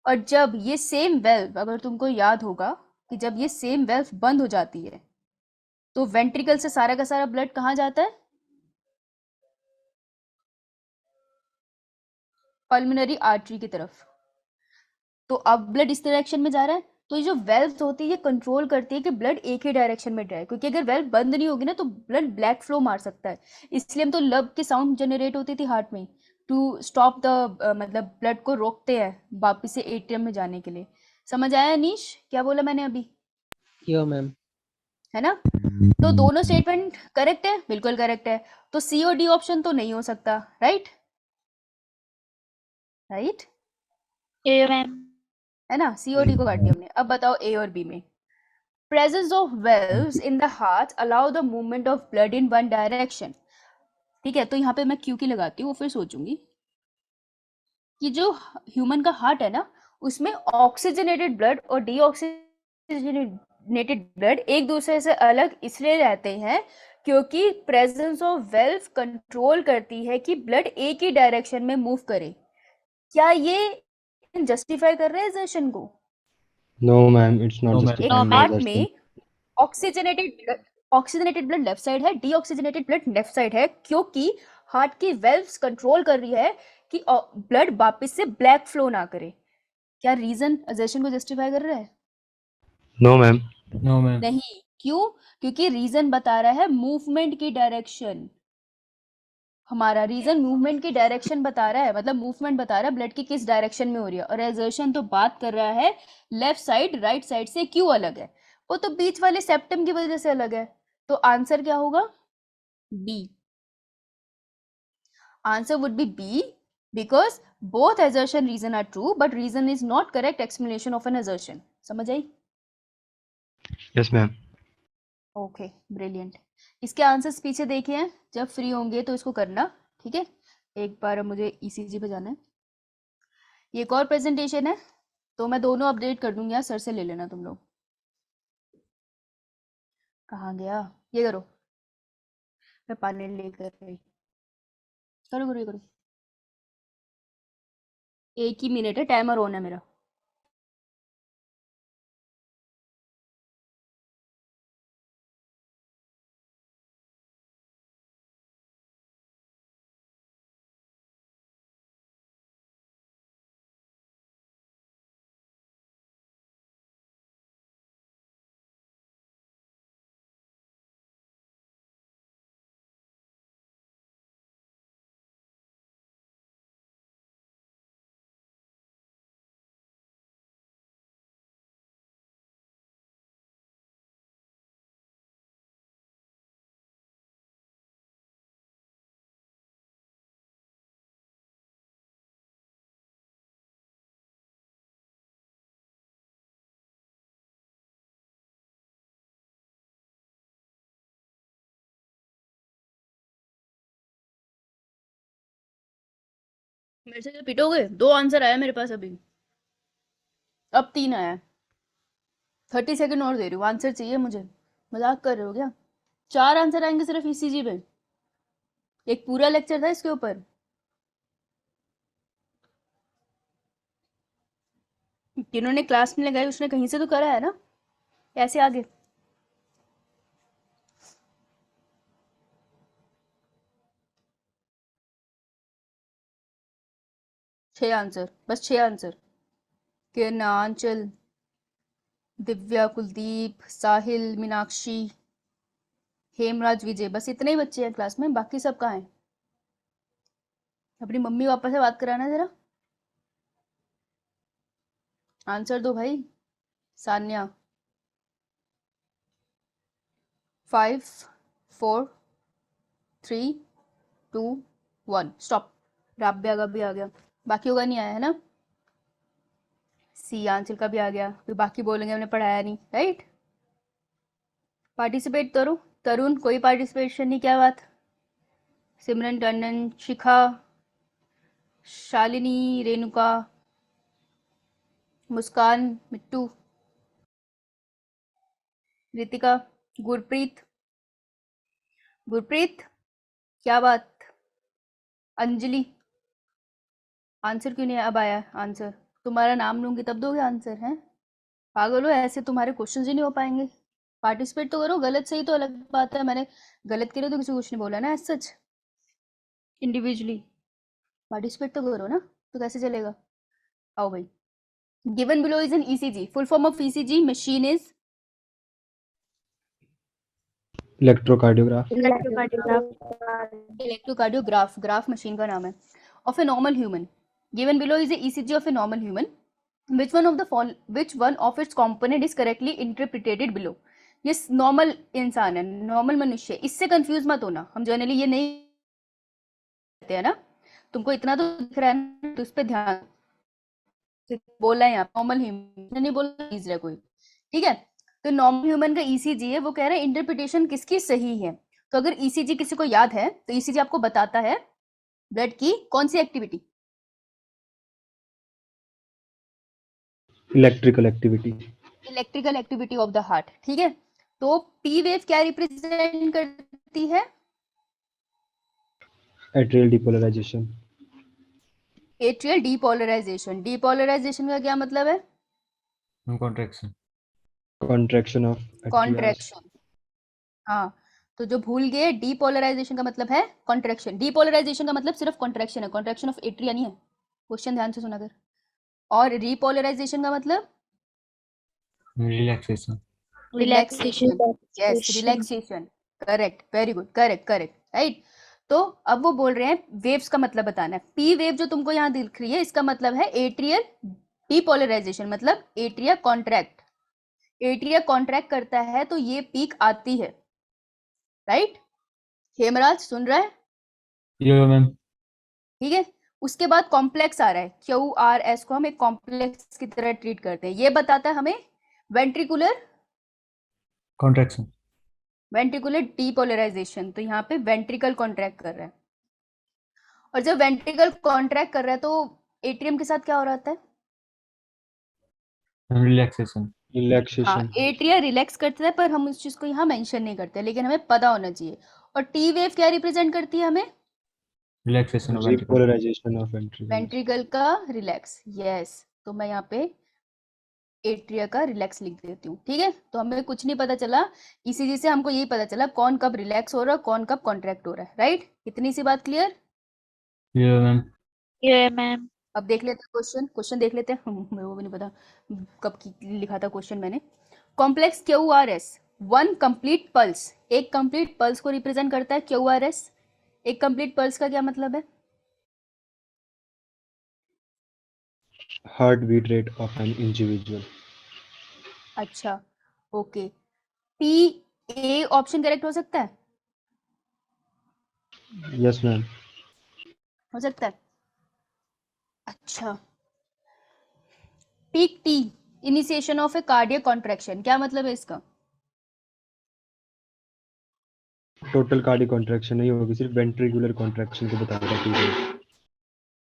S1: और जब ये सेम वेल्व, अगर तुमको याद होगा कि जब ये सेम वेल्व बंद हो जाती है तो वेंट्रिकल से सारा का सारा ब्लड कहाँ जाता है? पल्मोनरी आर्टरी की तरफ। तो अब ब्लड इस डायरेक्शन में जा रहा है, तो ये जो वेल्व होती है ये कंट्रोल करती है कि ब्लड एक ही डायरेक्शन में जाए, क्योंकि अगर वेल्व बंद नहीं होगी ना तो ब्लड ब्लैक फ्लो मार सकता है। इसलिए हम तो लब की साउंड जनरेट होती थी हार्ट में टू स्टॉप द मतलब ब्लड को रोकते हैं वापिस से एटीएम में जाने के लिए। समझ आया अनीश क्या बोला मैंने अभी?
S2: यो मैम।
S1: है ना? तो दोनों स्टेटमेंट करेक्ट है, बिल्कुल करेक्ट है। तो सी और डी ऑप्शन तो नहीं हो सकता, राइट? Right
S6: Yeah, ma'am.
S1: है ना? सी और डी को काट दिया हमने। अब बताओ ए और बी में। Presence of valves in the heart allow the movement of blood in one direction. ठीक है, तो यहाँ पे मैं क्यू की लगाती हूँ, फिर सोचूंगी कि जो ह्यूमन का हार्ट है ना उसमें ऑक्सीजनेटेड ब्लड और डीऑक्सीजनेटेड ब्लड एक दूसरे से अलग इसलिए रहते हैं क्योंकि प्रेजेंस ऑफ वेल्व कंट्रोल करती है कि ब्लड एक ही डायरेक्शन में मूव करे। क्या ये जस्टिफाई कर रहे हैं assertion को?
S5: No ma'am, it's not
S7: No, ma'am.
S1: एक
S5: जस्टिफाइंग
S6: No,
S1: हार्ट
S6: ma'am.
S1: में ऑक्सीजनेटेड ब्लड लेफ्ट साइड है, डीऑक्सीजनेटेड ब्लड लेफ्ट साइड है, क्योंकि हार्ट की वेल्व्स कंट्रोल कर रही है कि ब्लड वापस से ब्लैक फ्लो ना करे। क्या रीजन assertion को जस्टिफाई कर रहा है?
S5: No ma'am.
S7: No, ma'am.
S1: नहीं। क्यों? क्योंकि रीजन बता रहा है मूवमेंट की डायरेक्शन। हमारा रीजन मूवमेंट की डायरेक्शन बता रहा है, मतलब मूवमेंट बता रहा है ब्लड की किस डायरेक्शन में हो रही है, और assertion तो बात कर रहा है लेफ्ट साइड राइट साइड से क्यों अलग है, वो तो बीच वाले सेप्टम की वजह से अलग है। तो आंसर क्या होगा? B. Answer would be B because both assertion reason are true but reason is not correct explanation of an assertion। समझ आई?
S5: Yes ma'am.
S1: Okay brilliant. इसके आंसर्स पीछे देखे हैं, जब फ्री होंगे तो इसको करना, ठीक है? एक बार अब मुझे ईसीजी पे जाना है। ये एक और प्रेजेंटेशन है तो मैं दोनों अपडेट कर दूंगी, सर से ले लेना तुम लोग। कहाँ गया? ये करो, मैं पानी लेकर गई। करो करो ये करो। एक ही मिनट है, टाइमर ऑन है मेरा। मेरे से जो पिटोगे? दो आंसर आया मेरे पास अभी, अब तीन आया। 30 सेकंड और दे रही हूँ, आंसर चाहिए मुझे। मजाक कर रहे हो क्या? 4 आंसर आएंगे सिर्फ ईसीजी पे, एक पूरा लेक्चर था इसके ऊपर। जिन्होंने क्लास में लगाई उसने कहीं से तो करा है ना, ऐसे आगे। छह आंसर, बस 6 आंसर। किरणा, आंचल, दिव्या, कुलदीप, साहिल, मीनाक्षी, हेमराज, विजय, बस इतने ही बच्चे हैं क्लास में, बाकी सब कहाँ हैं? अपनी मम्मी पापा से बात कराना जरा, आंसर दो भाई। सान्या। 5 4 3 2 1 स्टॉप। राब्या का भी आ गया, बाकियों का नहीं आया है ना। सी आंचल का भी आ गया, फिर बाकी बोलेंगे हमने पढ़ाया नहीं, राइट। पार्टिसिपेट करो। तरुण कोई पार्टिसिपेशन नहीं, क्या बात। सिमरन, टंडन, शिखा, शालिनी, रेणुका, मुस्कान, मिट्टू, रितिका, गुरप्रीत, गुरप्रीत क्या बात। अंजलि, आंसर क्यों नहीं अब आया आंसर। तुम्हारा नाम लूंगी तब दोगे आंसर, है पागल हो, ऐसे तुम्हारे क्वेश्चंस ही नहीं हो पाएंगे। पार्टिसिपेट तो करो, गलत सही तो अलग बात है, मैंने गलत के लिए तो किसी को कुछ नहीं बोला ना एज सच। इंडिविजुअली पार्टिसिपेट तो करो ना, तो कैसे चलेगा। आओ भाई। Given below is an ECG, full form of ECG machine is
S5: electrocardiograph.
S1: Electrocardiograph, graph machine का नाम है। Of a normal human, given below is a ECG of a normal human, which one of its component is correctly interpreted below। ये normal इंसान है, normal मनुष्य, इससे confuse मत होना, हम जनरली ये नहीं कहते हैं ना। तुमको इतना तो दिख रहा है ना, तो इस पे ध्यान बोला है यहाँ नॉर्मल ह्यूमन, नहीं बोला है कोई, ठीक है। तो नॉर्मल ह्यूमन का ईसीजी है, वो कह रहा है इंटरप्रिटेशन किसकी सही है। तो अगर ईसीजी किसी को याद है तो ईसीजी आपको बताता है ब्लड की कौन सी activity,
S5: electrical activity.
S1: Electrical activity of the heart, ठीक है। तो पी वेव क्या रिप्रेजेंट करती है,
S5: atrial depolarization.
S1: Atrial depolarization. Depolarization का क्या मतलब है,
S7: contraction.
S5: Contraction of atrias.
S1: Contraction. हाँ, तो जो भूल गए, डीपोलराइजेशन का मतलब है कॉन्ट्रैक्शन। डीपोलराइजेशन का मतलब सिर्फ कॉन्ट्रैक्शन है, कॉन्ट्रैक्शन ऑफ एट्रिया नहीं है। क्वेश्चन ध्यान से सुना कर। और रीपोलराइजेशन का मतलब
S7: relaxation.
S1: Relaxation. Yes, relaxation, correct, very good, correct correct, right. तो अब वो बोल रहे हैं वेव्स का मतलब बताना है। पी वेव जो तुमको यहाँ दिख रही है, इसका मतलब है एट्रियल डीपोलराइजेशन, मतलब एट्रिया कॉन्ट्रैक्ट। एट्रिया कॉन्ट्रैक्ट करता है तो ये पीक आती है, राइट। हेमराज सुन रहा है,
S7: यो मैम।
S1: ठीक है। उसके बाद कॉम्प्लेक्स आ रहा है, क्यू आर एस को हम एक कॉम्प्लेक्स की तरह ट्रीट करते हैं। ये बताता है हमें वेंट्रिकुलर,
S7: कॉन्ट्रैक्शन।
S1: Ventricular depolarisation. तो यहाँ पे वेंट्रिकल कॉन्ट्रैक्ट कर रहा है, और जब वेंट्रिकल कॉन्ट्रैक्ट कर रहा है तो एट्रियम के साथ क्या हो रहा है,
S7: रिलैक्सेशन।
S1: हाँ
S5: रिलैक्सेशन।
S1: एट्रिया रिलैक्स करता है, पर हम उस चीज को यहाँ मेंशन नहीं करते, लेकिन हमें पता होना चाहिए। और टी वेव क्या रिप्रेजेंट करती है हमें,
S7: relaxation of ventricle.
S5: Depolarisation of ventricles.
S1: Ventricle का रिलैक्स, यस। तो मैं यहाँ पे एट्रिया का रिलैक्स लिख देती हूँ, ठीक है। तो हमें कुछ नहीं पता चला, ईसीजी से हमको यही पता चला कौन कब रिलैक्स हो रहा है, कौन कब कॉन्ट्रैक्ट हो रहा है, राइट। इतनी सी बात क्लियर।
S7: यो मैम।
S6: ये मैम।
S1: अब देख लेते हैं क्वेश्चन, क्वेश्चन देख लेते हैं। मेरे को भी नहीं पता कब की लिखा था क्वेश्चन मैंने। Complex Q R S, one complete pulse, एक कंप्लीट पल्स को रिप्रेजेंट करता है क्यू आर एस। एक कंप्लीट पल्स का क्या मतलब है,
S5: heart beat rate of an individual.
S1: अच्छा okay. P A option correct हो सकता है,
S5: यस मैम।
S1: हो सकता है, अच्छा। Peak T, initiation of a cardiac contraction, क्या मतलब है इसका,
S5: टोटल कार्डियक कॉन्ट्रैक्शन नहीं होगी, सिर्फ वेंट्रिकुलर कॉन्ट्रैक्शन को बताएगा पीरियड।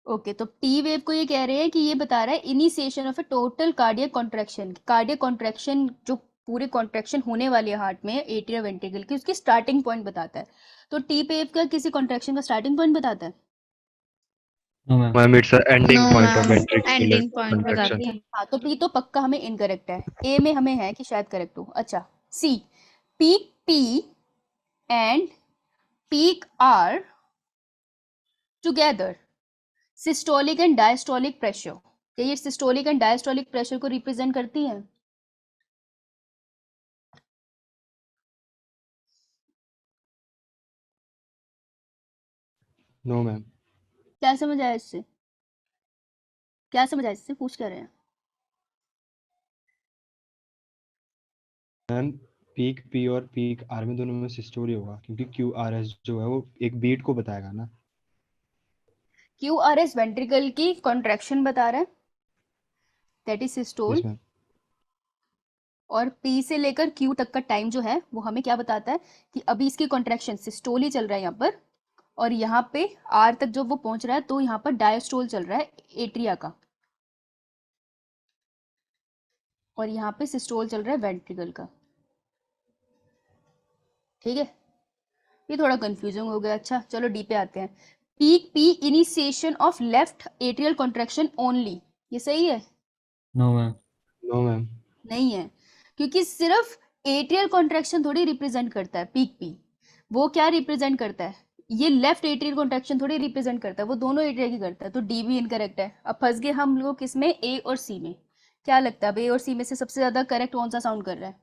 S1: ओके। तो टी वेव को ये कह रहे हैं कि ये बता रहा है initiation of A total cardiac contraction. Cardiac contraction जो पूरे कॉन्ट्रैक्शन होने वाली है हार्ट में एट्रिया वेंट्रिकल की, उसकी स्टार्टिंग पॉइंट बताता है। तो टी वेव का किसी कॉन्ट्रैक्शन का स्टार्टिंग पॉइंट बताता है,
S7: no ma'am.
S5: Ma'am it's a ending
S3: no
S5: point of
S3: ma'am,
S5: ventricular
S3: ending point
S5: contraction.
S3: बताती है।
S1: हाँ। तो पी तो पक्का हमें इनकरेक्ट है, ए में हमें है कि शायद करेक्ट हो। अच्छा, C, peak T and peak R together systolic and diastolic pressure. क्या ये सिस्टोलिक एंड डायस्टोलिक प्रेशर को रिप्रेजेंट करती है,
S5: नो मैम।
S1: क्या समझ आया इससे, क्या समझ आया इससे, पूछ क्या रहे हैं।
S5: मैम पीक पी और पीक आर में दोनों में सिस्टोली होगा, क्योंकि क्यू आर एस जो है वो एक बीट को बताएगा ना।
S1: QRS वेंट्रिकल की कॉन्ट्रैक्शन बता रहा है, that is systole.
S5: Yes ma'am.
S1: और P से लेकर Q तक का टाइम जो है वो हमें क्या बताता है कि अभी इसकी कॉन्ट्रैक्शन सिस्टोल ही चल रहा है यहाँ पर, और यहाँ पे R तक जब वो पहुंच रहा है तो यहाँ पर डायस्टोल चल रहा है एट्रिया का, और यहाँ पे सिस्टोल चल रहा है वेंट्रिकल का। ठीक है, ये थोड़ा कंफ्यूजिंग हो गया। अच्छा चलो डी पे आते हैं। Peak P initiation of left atrial contraction only, ये सही है?
S7: No, ma'am.
S5: No ma'am.
S1: नहीं है, क्योंकि सिर्फ एट्रियल कॉन्ट्रैक्शन थोड़ी रिप्रेजेंट करता है पीक पी। वो क्या रिप्रेजेंट करता है? ये लेफ्ट एट्रियल कॉन्ट्रैक्शन थोड़ी रिप्रेजेंट करता है, वो दोनों एट्रिया की करता है। तो डी भी इनकरेक्ट है। अब फंस गए हम लोग किसमें, ए और सी में। क्या लगता है अब ए और सी में से सबसे ज्यादा करेक्ट कौन सा साउंड कर रहा है?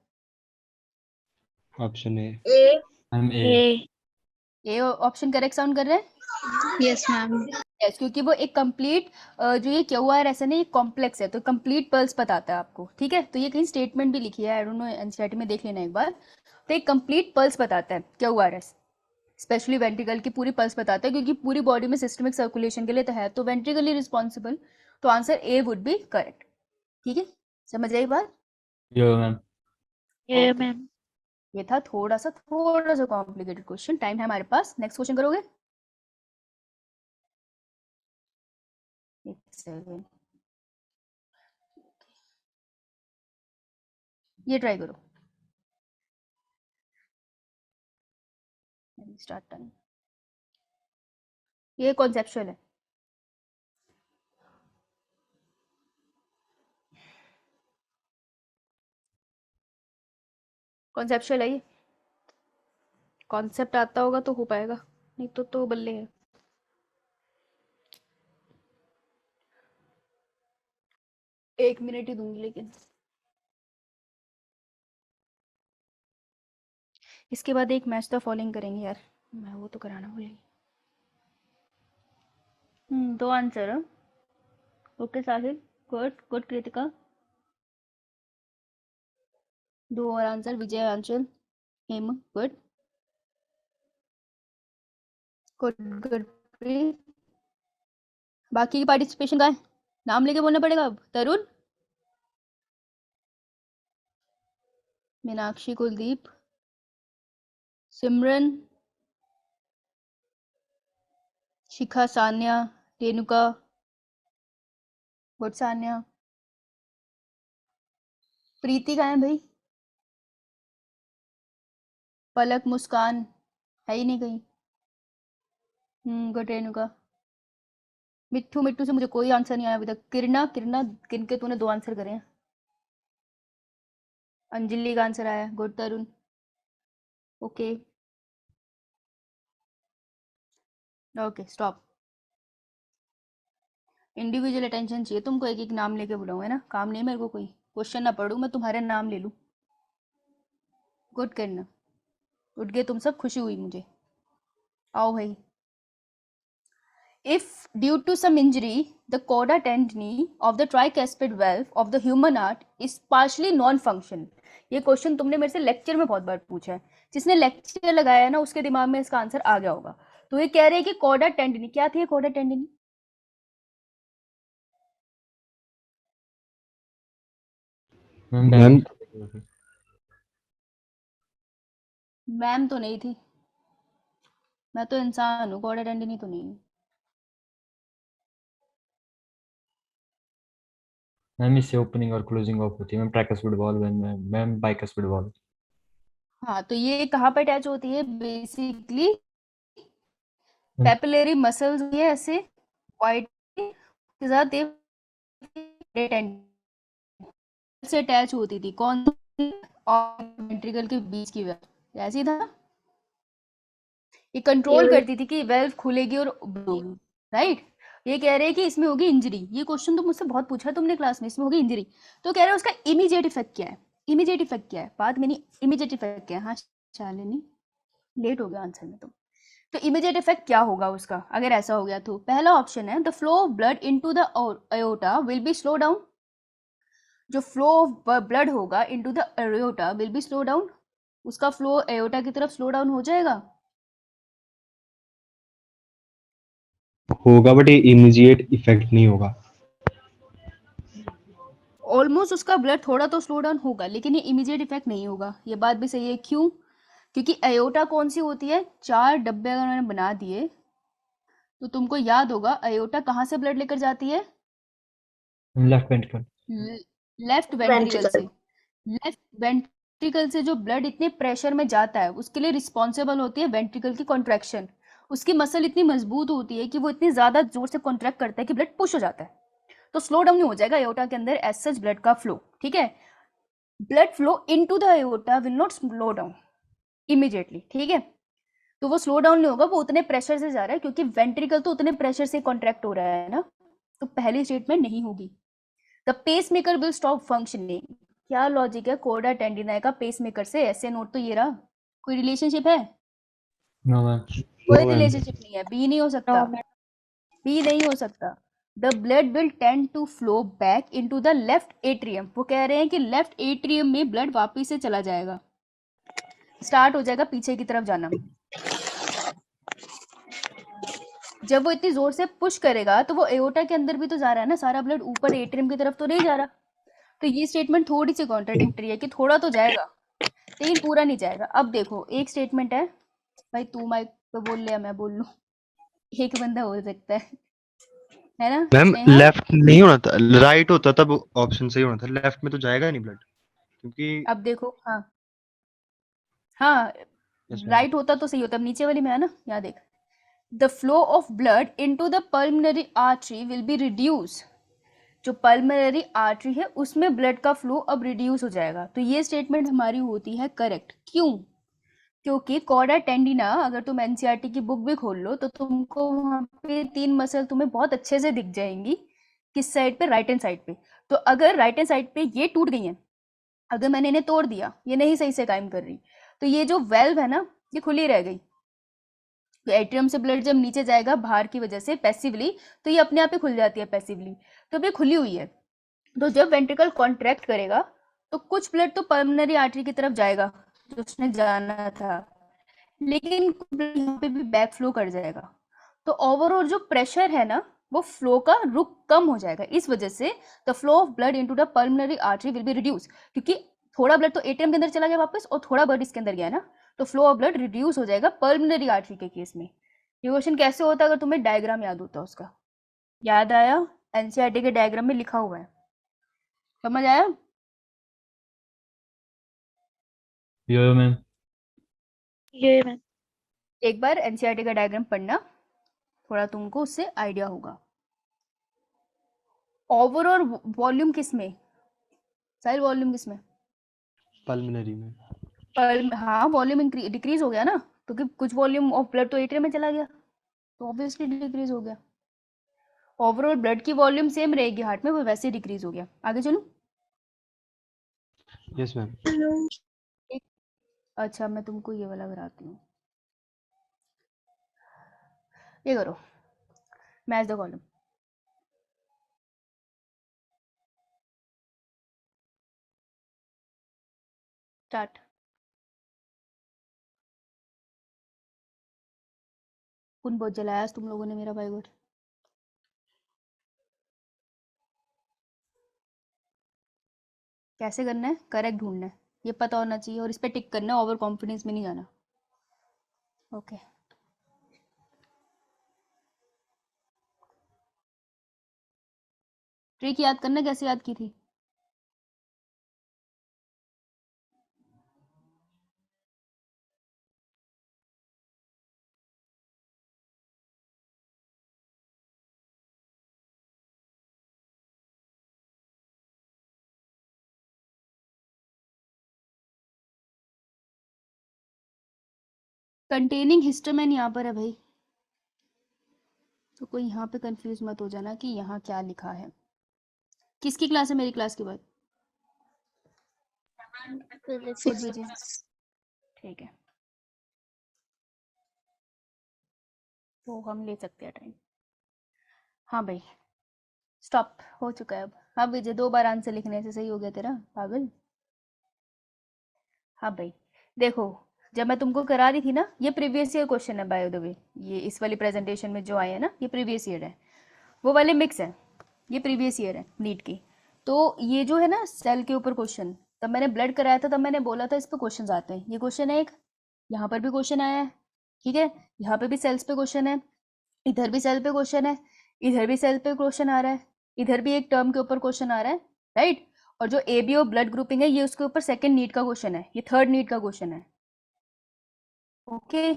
S5: Option A.
S7: I'm A.
S6: A.
S1: A option correct sound कर रहा है?
S3: Yes, ma'am.
S1: यस, क्योंकि वो एक कंप्लीट जो ये QRS है ना, ये कॉम्प्लेक्स है, तो कंप्लीट पल्स बताता है आपको। ठीक है, तो ये कहीं स्टेटमेंट भी लिखी है, आई डोंट नो, एनसीईआरटी में देख लेना एक बार। तो एक कंप्लीट पल्स बताता है QRS, स्पेशली वेंट्रिकल की पूरी पल्स बताता है, क्योंकि पूरी बॉडी में सिस्टमिक सर्कुलेशन के लिए तो है, तो वेंट्रिकली रिस्पॉन्सिबल। तो answer A would be correct. ठीक है, समझ आई बात?
S7: Yeah, ma'am.
S6: Yeah,
S1: Okay.
S6: ma'am.
S1: ये था थोड़ा सा कॉम्प्लिकेटेड क्वेश्चन। टाइम है हमारे पास, नेक्स्ट क्वेश्चन करोगे? एक सेकंड, ये ट्राई करो। Start time. ये कॉन्सेप्चुअल है। कॉन्सेप्चुअल है ये, कॉन्सेप्ट आता होगा तो हो पाएगा, नहीं तो बल्ले है। एक मिनट ही दूंगी, लेकिन इसके बाद एक मैच द फॉलोइंग करेंगे यार, मैं वो तो कराना भूली। दो आंसर है। ओके साहिल, गुड गुड। कृतिका, दो और आंसर। विजय, आंचल, हेम, गुड गुड गुड। बाकी की पार्टिसिपेशन का है, नाम लेके बोलना पड़ेगा अब। तरुण, मीनाक्षी, कुलदीप, सिमरन, शिखा, सान्या, रेणुका, गुड सान्या। प्रीति कहाँ है भाई? पलक, मुस्कान, है ही नहीं कहीं। गुड रेणुका। मिट्ठू, मिट्टू से मुझे कोई आंसर नहीं आया अभी तक। किरणा, किरणा, किनके तूने दो आंसर करे हैं। अंजलि का आंसर आया, good Tarun. Okay okay, stop. Individual attention चाहिए तुमको, एक एक नाम लेके बुलाऊं, है ना? काम नहीं मेरे को कोई, क्वेश्चन ना पढ़ूं मैं, तुम्हारे नाम ले लूं। गुड करना, उठ गए तुम सब, खुशी हुई मुझे। आओ भाई। If due to some injury, the cauda tendini of the tricuspid valve of the human heart is partially non-functional. ये क्वेश्चन तुमने मेरे से लेक्चर में बहुत बार पूछा है, जिसने लेक्चर लगाया है ना उसके दिमाग में इसका आंसर आ गया होगा। तो ये कह रहे हैं कि कॉडा टेंडिनी, क्या थी कॉडा टेंडिनी?
S7: Ma'am,
S5: मैम
S1: मैम तो नहीं थी, मैं तो इंसान हूँ, कॉडा टेंडिनी तो नहीं है।
S7: मैम इससे ओपनिंग और क्लोजिंग ऑफ होती है ma'am, tricuspid valve ma'am bicuspid valve.
S1: हाँ, तो ये कहाँ पर अटैच होती है? बेसिकली पेपिलरी मसल्स ये ऐसे वाइट के साथ से अटैच होती थी। कौन और वेंट्रिकल के बीच की वेल्व, ऐसी था। ये कंट्रोल करती थी कि वेल्व खुलेगी और होगी, राइट। ये कह रहे हैं कि इसमें होगी इंजरी। ये क्वेश्चन तो मुझसे बहुत पूछा तुमने क्लास में, इसमें होगी इंजरी। तो कह रहे हैं उसका इमीडिएट इफेक्ट क्या है? इमीडिएट इफेक्ट क्या है? बात में नहीं, इमीडिएट इफेक्ट क्या है? हाँ शालिनी, लेट हो गया आंसर में तुम। तो इमीडिएट इफेक्ट क्या होगा उसका अगर ऐसा हो गया? तो पहला ऑप्शन है the flow of blood into the aorta will be slow down. जो फ्लो ऑफ ब्लड होगा into the aorta will be slow down, उसका फ्लो अयोटा की तरफ स्लो डाउन हो जाएगा।
S5: होगा बट ये इमीडिएट इफेक्ट नहीं होगा।
S1: ऑलमोस्ट उसका ब्लड थोड़ा तो स्लो डाउन होगा, लेकिन ये इमीडिएट इफेक्ट नहीं होगा। ये बात भी सही है। क्यों? क्योंकि अयोटा कौन सी होती है? 4 डब्बे अगर मैंने बना दिए तो तुमको याद होगा अयोटा कहाँ से ब्लड लेकर जाती है?
S7: Left ventricle.
S1: लेफ्ट वेंट्रिकल से। लेफ्ट वेंट्रिकल से जो ब्लड इतने प्रेशर में जाता है उसके लिए रिस्पॉन्सिबल होती है वेंट्रिकल की कॉन्ट्रैक्शन। उसकी मसल इतनी मजबूत होती है कि वो इतनी ज्यादा जोर से कॉन्ट्रैक्ट करता है कि ब्लड पुश हो जाता है। तो स्लो डाउन नहीं हो जाएगा अयोटा के अंदर एज सच ब्लड का फ्लो। ठीक है, blood flow into the aorta will not slow down immediately. ठीक है, तो वो स्लो डाउन नहीं होगा, वो उतने प्रेशर से जा रहा है क्योंकि वेंट्रिकल तो उतने प्रेशर से कॉन्ट्रैक्ट हो रहा है ना। तो पहली स्टेटमेंट नहीं होगी। The pacemaker will stop functioning. क्या लॉजिक है कोडा टेंडिनाई का पेसमेकर से? ऐसे नोट तो ये रहा। कोई रिलेशनशिप है?
S7: No ma'am.
S1: कोई
S5: No, ma'am.
S1: रिलेशनशिप नहीं है। बी नहीं हो सकता।
S6: No, ma'am.
S1: बी नहीं हो सकता। The blood will tend to flow back into the left atrium. वो कह रहे हैं कि लेफ्ट एट्रियम में ब्लड वापिस से चला जाएगा, स्टार्ट हो जाएगा पीछे की तरफ जाना। जब वो इतनी जोर से पुश करेगा तो वो एओर्टा के अंदर भी तो जा रहा है ना, सारा ब्लड ऊपर एट्रियम की तरफ तो नहीं जा रहा। तो ये स्टेटमेंट थोड़ी सी कॉन्ट्राडिक्टरी है कि थोड़ा तो जाएगा लेकिन पूरा नहीं जाएगा। अब देखो एक स्टेटमेंट है, भाई तू माइक पे बोल ले या मैं बोल लूं? एक बंदा हो सकता है ना?
S5: मैम
S1: स्नेहा?
S5: लेफ्ट नहीं होना था, राइट होता तब ऑप्शन सही होना था। लेफ्ट में तो जाएगा नहीं ब्लड क्योंकि
S1: अब देखो, हाँ हाँ,
S5: Yes, ma'am.
S1: राइट होता तो सही होता। अब नीचे वाली में है ना, यहाँ देख, the flow of blood into the pulmonary artery will be reduce. जो पल्मनरी आर्टरी है उसमें ब्लड का फ्लो अब रिड्यूस हो जाएगा। तो ये स्टेटमेंट हमारी होती है करेक्ट। क्यों? क्योंकि कॉर्डा टेंडिना अगर तुम एनसीईआरटी की बुक भी खोल लो तो तुमको वहाँ पे 3 मसल तुम्हें बहुत अच्छे से दिख जाएंगी। किस साइड पे? राइट हैंड साइड पे। तो अगर राइट हैंड साइड पे ये टूट गई हैं, अगर मैंने इन्हें तोड़ दिया, ये नहीं सही से काम कर रही, तो ये जो वेल्व है ना ये खुली रह गई। तो एट्रियम से ब्लड जब नीचे जाएगा भार की वजह से पैसिवली, तो ये अपने आप ही खुल जाती है पैसिवली। तो अब ये खुली हुई है, तो जब वेंट्रिकल कॉन्ट्रैक्ट करेगा तो कुछ ब्लड तो पल्मोनरी आर्टरी की तरफ जाएगा जो उसने जाना था, लेकिन यहाँ पे भी बैक फ्लो कर जाएगा। तो ओवरऑल जो प्रेशर है ना वो फ्लो का रुख कम हो जाएगा। इस वजह से the flow of blood into the pulmonary artery will be reduce, क्योंकि थोड़ा ब्लड तो एटीएम के अंदर चला गया वापस और थोड़ा ब्लड इसके अंदर गया ना, तो फ्लो ऑफ ब्लड रिड्यूस हो जाएगा पल्मोनरी आर्टरी के केस में। ये क्वेश्चन कैसे होता है? अगर तुम्हें डायग्राम याद होता उसका। याद आया? एनसीईआरटी के डायग्राम में लिखा हुआ है, समझ आया?
S7: यो मैम।
S6: ये मैम.
S1: एक बार एनसीईआरटी का डायग्राम पढ़ना, थोड़ा तुमको उससे आइडिया होगा। ओवरऑल वॉल्यूम किस में? साइल वॉल्यूम किस में?
S5: पल्मोनरी में।
S1: पर हाँ, वॉल्यूम डिक्रीज हो गया ना, क्योंकि कुछ वॉल्यूम ऑफ ब्लड तो एट्रियम में चला गया, तो ऑब्वियसली डिक्रीज हो गया। ओवरऑल ब्लड की वॉल्यूम सेम रहेगी हार्ट में, वो वैसे डिक्रीज हो गया। आगे चलूं?
S5: Yes ma'am.
S1: अच्छा, मैं तुमको ये वाला कराती हूँ। ये करो, मैच द कॉलम। स्टार्ट। कौन बहुत जलाया आज तुम लोगों ने मेरा भाई गोट? कैसे करना है? करेक्ट ढूंढना है, ये पता होना चाहिए और इस पे टिक करना है, ओवर कॉन्फिडेंस में नहीं जाना। ओके, ट्रिक याद करना, कैसे याद की थी? कंटेनिंग हिस्टामिन यहाँ पर है भाई, तो कोई यहाँ पे कंफ्यूज मत हो जाना कि यहाँ क्या लिखा है। किसकी क्लास है मेरी क्लास के बाद? खुद दीजिए, ठीक है, तो हम ले सकते हैं टाइम। हाँ भाई, स्टॉप हो चुका है अब। हाँ विजय, 2 बार आंसर लिखने से सही हो गया तेरा पागल? हाँ भाई देखो, जब मैं तुमको करा रही थी ना, ये प्रीवियस ईयर क्वेश्चन है बाय द वे, ये इस वाली प्रेजेंटेशन में जो आए हैं ना ये प्रीवियस ईयर है, वो वाले मिक्स है, ये प्रीवियस ईयर है नीट की। तो ये जो है ना सेल के ऊपर क्वेश्चन, तब मैंने ब्लड कराया था, तब मैंने बोला था इस पे क्वेश्चन आते हैं। ये क्वेश्चन है एक, यहाँ पर भी क्वेश्चन आया है, ठीक है, यहाँ पे भी सेल्स पे क्वेश्चन है, इधर भी सेल पे क्वेश्चन है, इधर भी सेल पे क्वेश्चन आ रहा है, इधर भी एक टर्म के ऊपर क्वेश्चन आ रहा है, राइट। और जो एबीओ ब्लड ग्रुपिंग है ये उसके ऊपर सेकंड नीट का क्वेश्चन है, ये थर्ड नीट का क्वेश्चन है। ओके,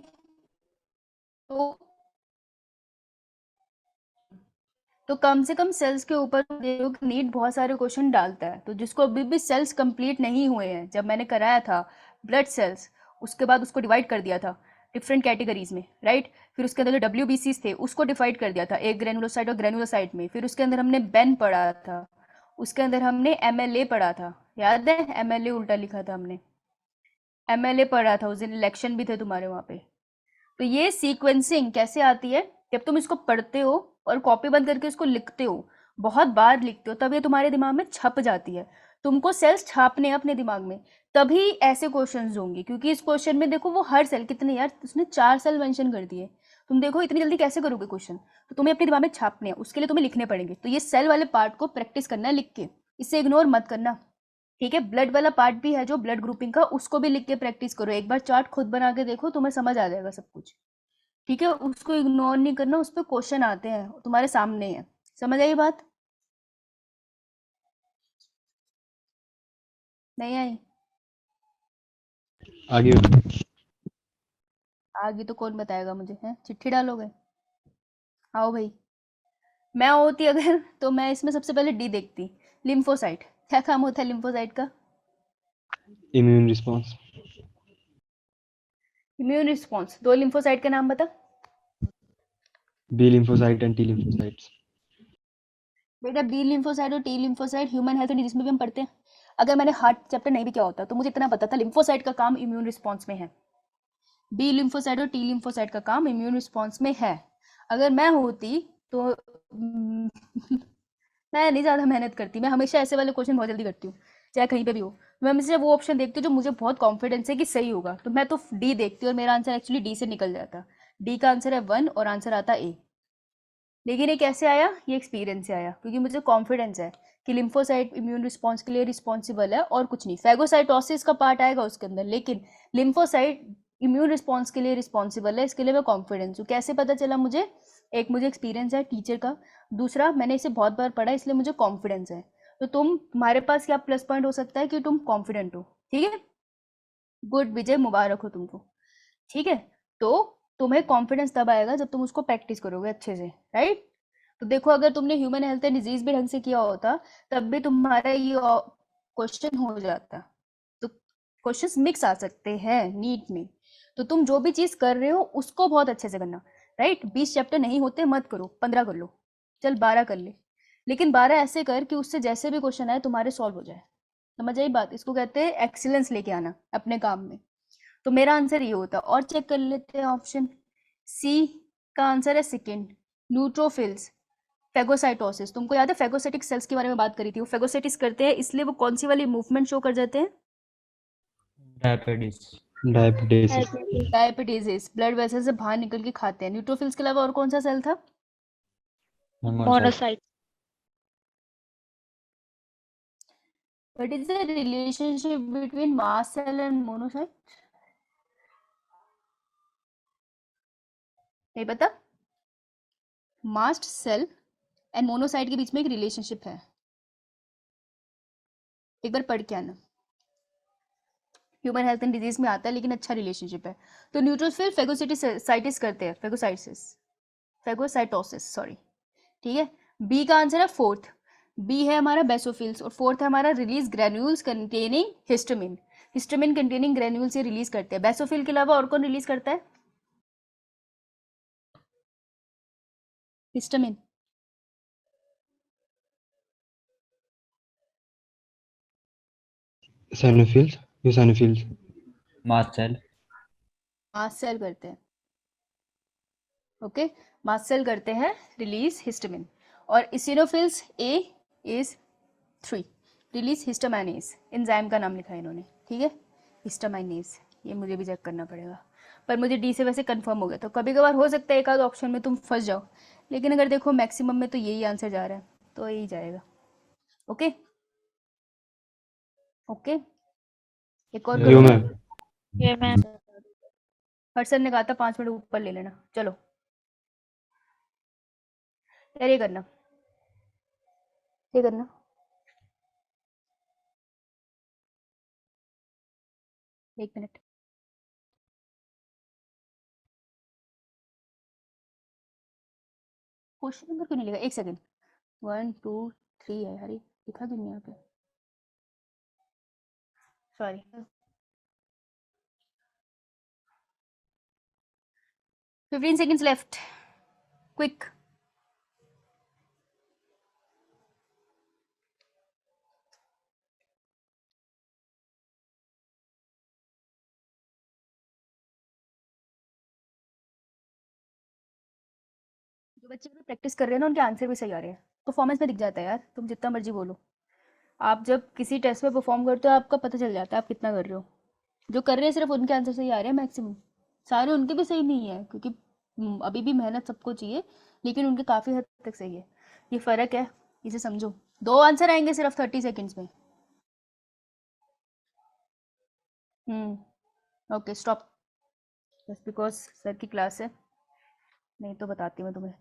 S1: तो कम से कम सेल्स के ऊपर देखो कि नीट बहुत सारे क्वेश्चन डालता है। तो जिसको अभी भी सेल्स कंप्लीट नहीं हुए हैं, जब मैंने कराया था ब्लड सेल्स, उसके बाद उसको डिवाइड कर दिया था डिफरेंट कैटेगरीज में, राइट। फिर उसके अंदर जो WBCs थे उसको डिवाइड कर दिया था एक ग्रेनुलोसाइट और ग्रेनुलोसाइट में। फिर उसके अंदर हमने बेन पढ़ा था, उसके अंदर हमने MLA पढ़ा था, याद है MLA उल्टा लिखा था हमने, MLA पढ़ा था, उस दिन इलेक्शन भी थे तुम्हारे वहाँ पे। तो ये सीक्वेंसिंग कैसे आती है, जब तुम इसको पढ़ते हो और कॉपी बंद करके इसको लिखते हो, बहुत बार लिखते हो, तब ये तुम्हारे दिमाग में छप जाती है। तुमको सेल्स छापने हैं अपने दिमाग में, तभी ऐसे क्वेश्चंस होंगे। क्योंकि इस क्वेश्चन में देखो वो हर सेल कितने, यार उसने 4 सेल मेंशन कर दिए, तुम देखो इतनी जल्दी कैसे करोगे क्वेश्चन। तो तुम्हें अपने दिमाग में छापने हैं, उसके लिए तुम्हें लिखने पड़ेंगे। तो ये सेल वाले पार्ट को प्रैक्टिस करना है लिख के, इसे इग्नोर मत करना, ठीक है। ब्लड वाला पार्ट भी है जो ब्लड ग्रुपिंग का, उसको भी लिख के प्रैक्टिस करो। एक बार चार्ट खुद बना के देखो, तुम्हें समझ आ जाएगा सब कुछ, ठीक है। उसको इग्नोर नहीं करना, उस पर क्वेश्चन आते हैं, तुम्हारे सामने है। समझ आई बात? नहीं आई?
S5: आगे
S1: आगे तो कौन बताएगा मुझे, है चिट्ठी डालोगे? आओ भाई, मैं होती अगर तो मैं इसमें सबसे पहले डी देखती, लिम्फोसाइट। क्या काम होता है लिम्फोसाइट का?
S5: Immune response.
S1: Immune response. 2 lymphocyte का नाम बता।
S5: B lymphocyte and T lymphocytes.
S1: बेटा बी लिम्फोसाइट और T lymphocyte human health and disease में भी हम पढ़ते हैं। अगर मैंने हार्ट चैप्टर नहीं भी किया होता तो मुझे इतना पता था लिम्फोसाइट का काम इम्यून रिस्पॉन्स में है, बी लिम्फोसाइट और टी लिम्फोसाइट का काम इम्यून रिस्पॉन्स में है। अगर मैं होती तो मैं नहीं ज़्यादा मेहनत करती, मैं हमेशा ऐसे वाले क्वेश्चन बहुत जल्दी करती हूँ, चाहे कहीं पे भी हो। मैं हमेशा वो ऑप्शन देखती हूँ जो मुझे बहुत कॉन्फिडेंस है कि सही होगा, तो मैं तो डी देखती हूँ और मेरा आंसर एक्चुअली डी से निकल जाता। डी का आंसर है 1 और आंसर आता ए। लेकिन ये कैसे आया? ये एक्सपीरियंस से आया, क्योंकि मुझे कॉन्फिडेंस है कि लिम्फोसाइट इम्यून रिस्पॉन्स के लिए रिस्पॉन्सिबल है और कुछ नहीं। फैगोसाइटोसिस का पार्ट आएगा उसके अंदर, लेकिन लिम्फोसाइट इम्यून रिस्पॉन्स के लिए रिस्पॉन्सिबल है, इसके लिए मैं कॉन्फिडेंस हूँ। कैसे पता चला मुझे? एक मुझे एक्सपीरियंस है टीचर का, दूसरा मैंने इसे बहुत बार पढ़ा इसलिए मुझे कॉन्फिडेंस है। तो तुम्हारे पास क्या प्लस पॉइंट हो सकता है कि तुम कॉन्फिडेंट हो, ठीक है। गुड विजय, मुबारक हो तुमको, ठीक है। तो तुम्हें कॉन्फिडेंस तब आएगा जब तुम उसको प्रैक्टिस करोगे अच्छे से, राइट। तो देखो अगर तुमने ह्यूमन हेल्थ एंड डिजीज भी ढंग से किया होता तब भी तुम्हारा ये क्वेश्चन हो जाता। तो क्वेश्चंस मिक्स आ सकते हैं नीट में, तो तुम जो भी चीज कर रहे हो उसको बहुत अच्छे से करना, राइट। 20 चैप्टर नहीं होते मत करो, 15 कर लो, चल 12 कर ले, लेकिन 12 ऐसे कर कि उससे जैसे भी क्वेश्चन आए तुम्हारे सॉल्व हो जाए। समझ आई बात? इसको कहते हैं एक्सीलेंस लेके आना अपने काम में। तो मेरा आंसर ये होता। और चेक कर लेते हैं ऑप्शन सी का आंसर है सेकेंड, न्यूट्रोफिल्स। फेगोसाइटोसिस, तुमको याद है फेगोसाइटिक सेल्स के बारे में बात करी थी, वो फेगोसाइटिस करते हैं इसलिए वो कौन सी वाली मूवमेंट शो कर जाते हैं?
S7: Diabetes.
S5: Diabetes.
S1: Diabetes, blood vessel से बाहर निकल के खाते हैं। न्यूट्रोफिल्स के अलावा और कौन सा सेल था?
S6: Monocyte.
S1: What is the relationship between mast cell and monocyte? नहीं पता? मास्ट सेल एंड मोनोसाइट के बीच में एक रिलेशनशिप है, एक बार पढ़ के आना, ह्यूमन हेल्थ एंड डिजीज में आता है लेकिन अच्छा रिलेशनशिप है। तो न्यूट्रोफिल फेगोसाइटिस करते हैं, फेगोसाइटोसिस सॉरी, ठीक है। बी का आंसर है फोर्थ, बी है हमारा बेसोफिल्स, और फोर्थ है हमारा release granules containing histamine. Histamine containing granules ये रिलीज करते हैं। बेसोफिल के अलावा और कौन रिलीज करता है histamine?
S5: Eosinophils, eosinophils.
S7: Mast cell.
S1: Mast cell करते हैं, ओके। मास्ट सेल करते हैं रिलीज हिस्टामिन। और eosinophils a is 3 release histaminase, enzyme का नाम लिखा है इन्होंने, ठीक है, हिस्टामाइनेज। ये मुझे भी चेक करना पड़ेगा, पर मुझे डी से वैसे कंफर्म हो गया। तो कभी कभार हो सकता है एक आध ऑप्शन में तुम फंस जाओ, लेकिन अगर देखो मैक्सिमम में तो यही आंसर जा रहा है, तो यही जाएगा। ओके ओके, एक और
S7: Yeah,
S5: यो
S1: करो।
S5: मैम।
S6: ये मैम।
S1: हर्षन ने कहा था 5 मिनट ऊपर ले लेना। चलो यार, ये करना, ये करना। एक मिनट, क्वेश्चन नंबर क्यों नहीं लिखा? एक सेकंड, 1 2 3 है यार, ये लिखा क्यों नहीं यहाँ पे? सॉरी। 15 seconds left, quick। जो बच्चे प्रैक्टिस कर रहे हैं ना, उनके आंसर भी सही आ रहे हैं। परफॉर्मेंस में दिख जाता है यार, तुम जितना मर्जी बोलो। आप जब किसी टेस्ट में परफॉर्म करते हो, आपका पता चल जाता है आप कितना कर रहे हो। जो कर रहे हैं सिर्फ उनके आंसर सही आ रहे हैं मैक्सिमम, सारे उनके भी सही नहीं है, क्योंकि अभी भी मेहनत सबको चाहिए, लेकिन उनके काफ़ी हद तक सही है। ये फ़र्क है, इसे समझो। 2 आंसर आएंगे सिर्फ 30 सेकेंड्स में। Okay stop, just because sir की क्लास है, नहीं तो बताती मैं तुम्हें।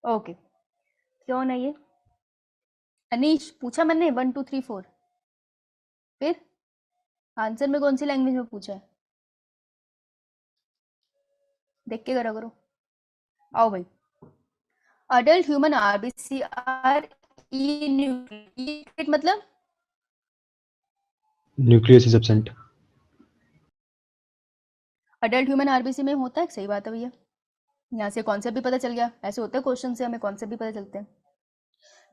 S1: ओके, क्यों नहीं है? अनीश पूछा मैंने 1 2 3 4, फिर आंसर में कौन सी लैंग्वेज में पूछा है? देख के करा करो। आओ भाई, अडल्ट ह्यूमन आरबीसी आर इन्यूक्लिएट, मतलब
S5: nucleus is absent.
S1: Adult human RBC में होता है, सही बात है भैया। यहाँ से कॉन्सेप्ट भी पता चल गया। ऐसे होते हैं क्वेश्चन से हमें कॉन्सेप्ट भी पता चलते हैं।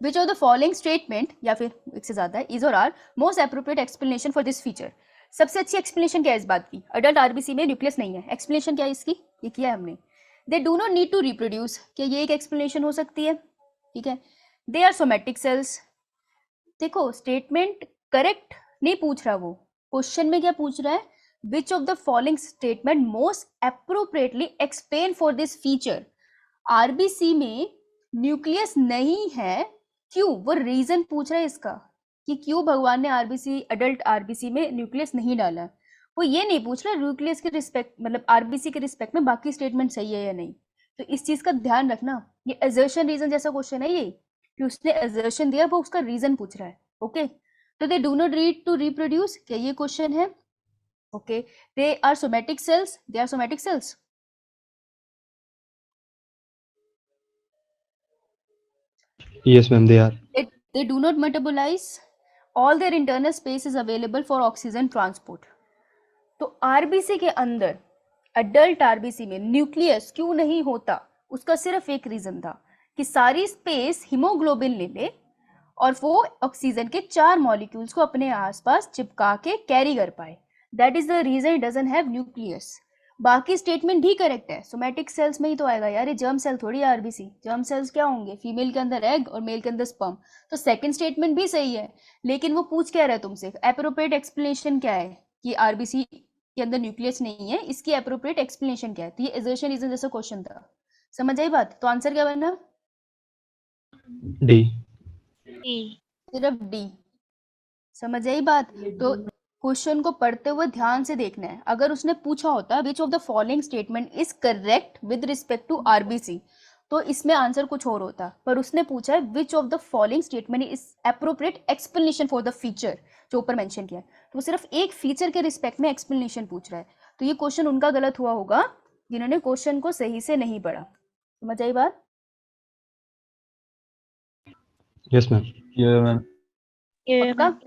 S1: Which of the following statement, या फिर एक से ज्यादा है, इज और are most appropriate explanation for this feature. सबसे अच्छी एक्सप्लेनेशन क्या है इस बात की? अडल्ट आरबीसी में न्यूक्लियस नहीं है। एक्सप्लेनेशन क्या है इसकी? ये किया है हमने। They do not need to reproduce, क्या ये एक एक्सप्लेनेशन हो सकती है? ठीक है। They are somatic cells. देखो स्टेटमेंट करेक्ट नहीं पूछ रहा वो, क्वेश्चन में क्या पूछ रहा है? विच of the following statement most appropriately explain for this feature. RBC में न्यूक्लियस नहीं है, क्यों? वो रीजन पूछ रहा है इसका, कि क्यों भगवान ने आरबीसी, अडल्ट आरबीसी में न्यूक्लियस नहीं डाला। वो ये नहीं पूछ रहा न्यूक्लियस के रिस्पेक्ट, मतलब आरबीसी के रिस्पेक्ट में बाकी स्टेटमेंट सही है या नहीं। तो इस चीज का ध्यान रखना। ये असर्शन रीजन जैसा क्वेश्चन है ये, कि उसने असर्शन दिया, वो उसका रीजन पूछ रहा है। ओके, तो they do not read to reproduce, क्या ये क्वेश्चन है? Okay, they are somatic cells, they are somatic cells.
S5: Yes ma'am, they are.
S1: They do not metabolize. All their internal space is available for oxygen transport. तो RBC के अंदर, adult RBC में nucleus क्यों नहीं होता? उसका सिर्फ एक रीजन था कि सारी स्पेस हीमोग्लोबिन ले ले और वो ऑक्सीजन के 4 मॉलिक्यूल्स को अपने आसपास चिपका के कैरी कर पाए। That is the reason it doesn't have nucleus. बाकी स्टेटमेंट भी करेक्ट है, सोमेटिक सेल्स में ही तो आएगा यार, ये जर्म सेल थोड़ी है आरबीसी। जर्म सेल्स क्या होंगे? फीमेल के अंदर एग और मेल के अंदर स्पर्म। तो सेकंड स्टेटमेंट भी सही है, लेकिन वो पूछ क्या रहा है तुमसे? एप्रोप्रिएट एक्सप्लेनेशन क्या है कि आरबीसी के अंदर न्यूक्लियस नहीं है, इसकी एप्रोप्रिएट एक्सप्लेनेशन क्या है? तो ये असर्शन रीजन जैसा क्वेश्चन था। समझ आई बात? तो आंसर क्या बना?
S5: D.
S1: सिर्फ डी। समझ आई बात? तो क्वेश्चन को पढ़ते हुए ध्यान से देखना है। अगर उसने पूछा होता which of the following statement is correct with respect to RBC, तो इसमें आंसर कुछ और होता, पर उसने पूछा है विच of the following statement is appropriate explanation for the feature, जो ऊपर मेंशन किया है। तो वो सिर्फ एक फीचर के रिस्पेक्ट में एक्सप्लेनेशन पूछ रहा है। तो ये क्वेश्चन उनका गलत हुआ होगा जिन्होंने क्वेश्चन को सही से नहीं पढ़ा। समझ आई बात?
S5: Yes ma'am.
S7: Yeah, ma'am.
S6: ये
S1: पक्का?
S6: मैम।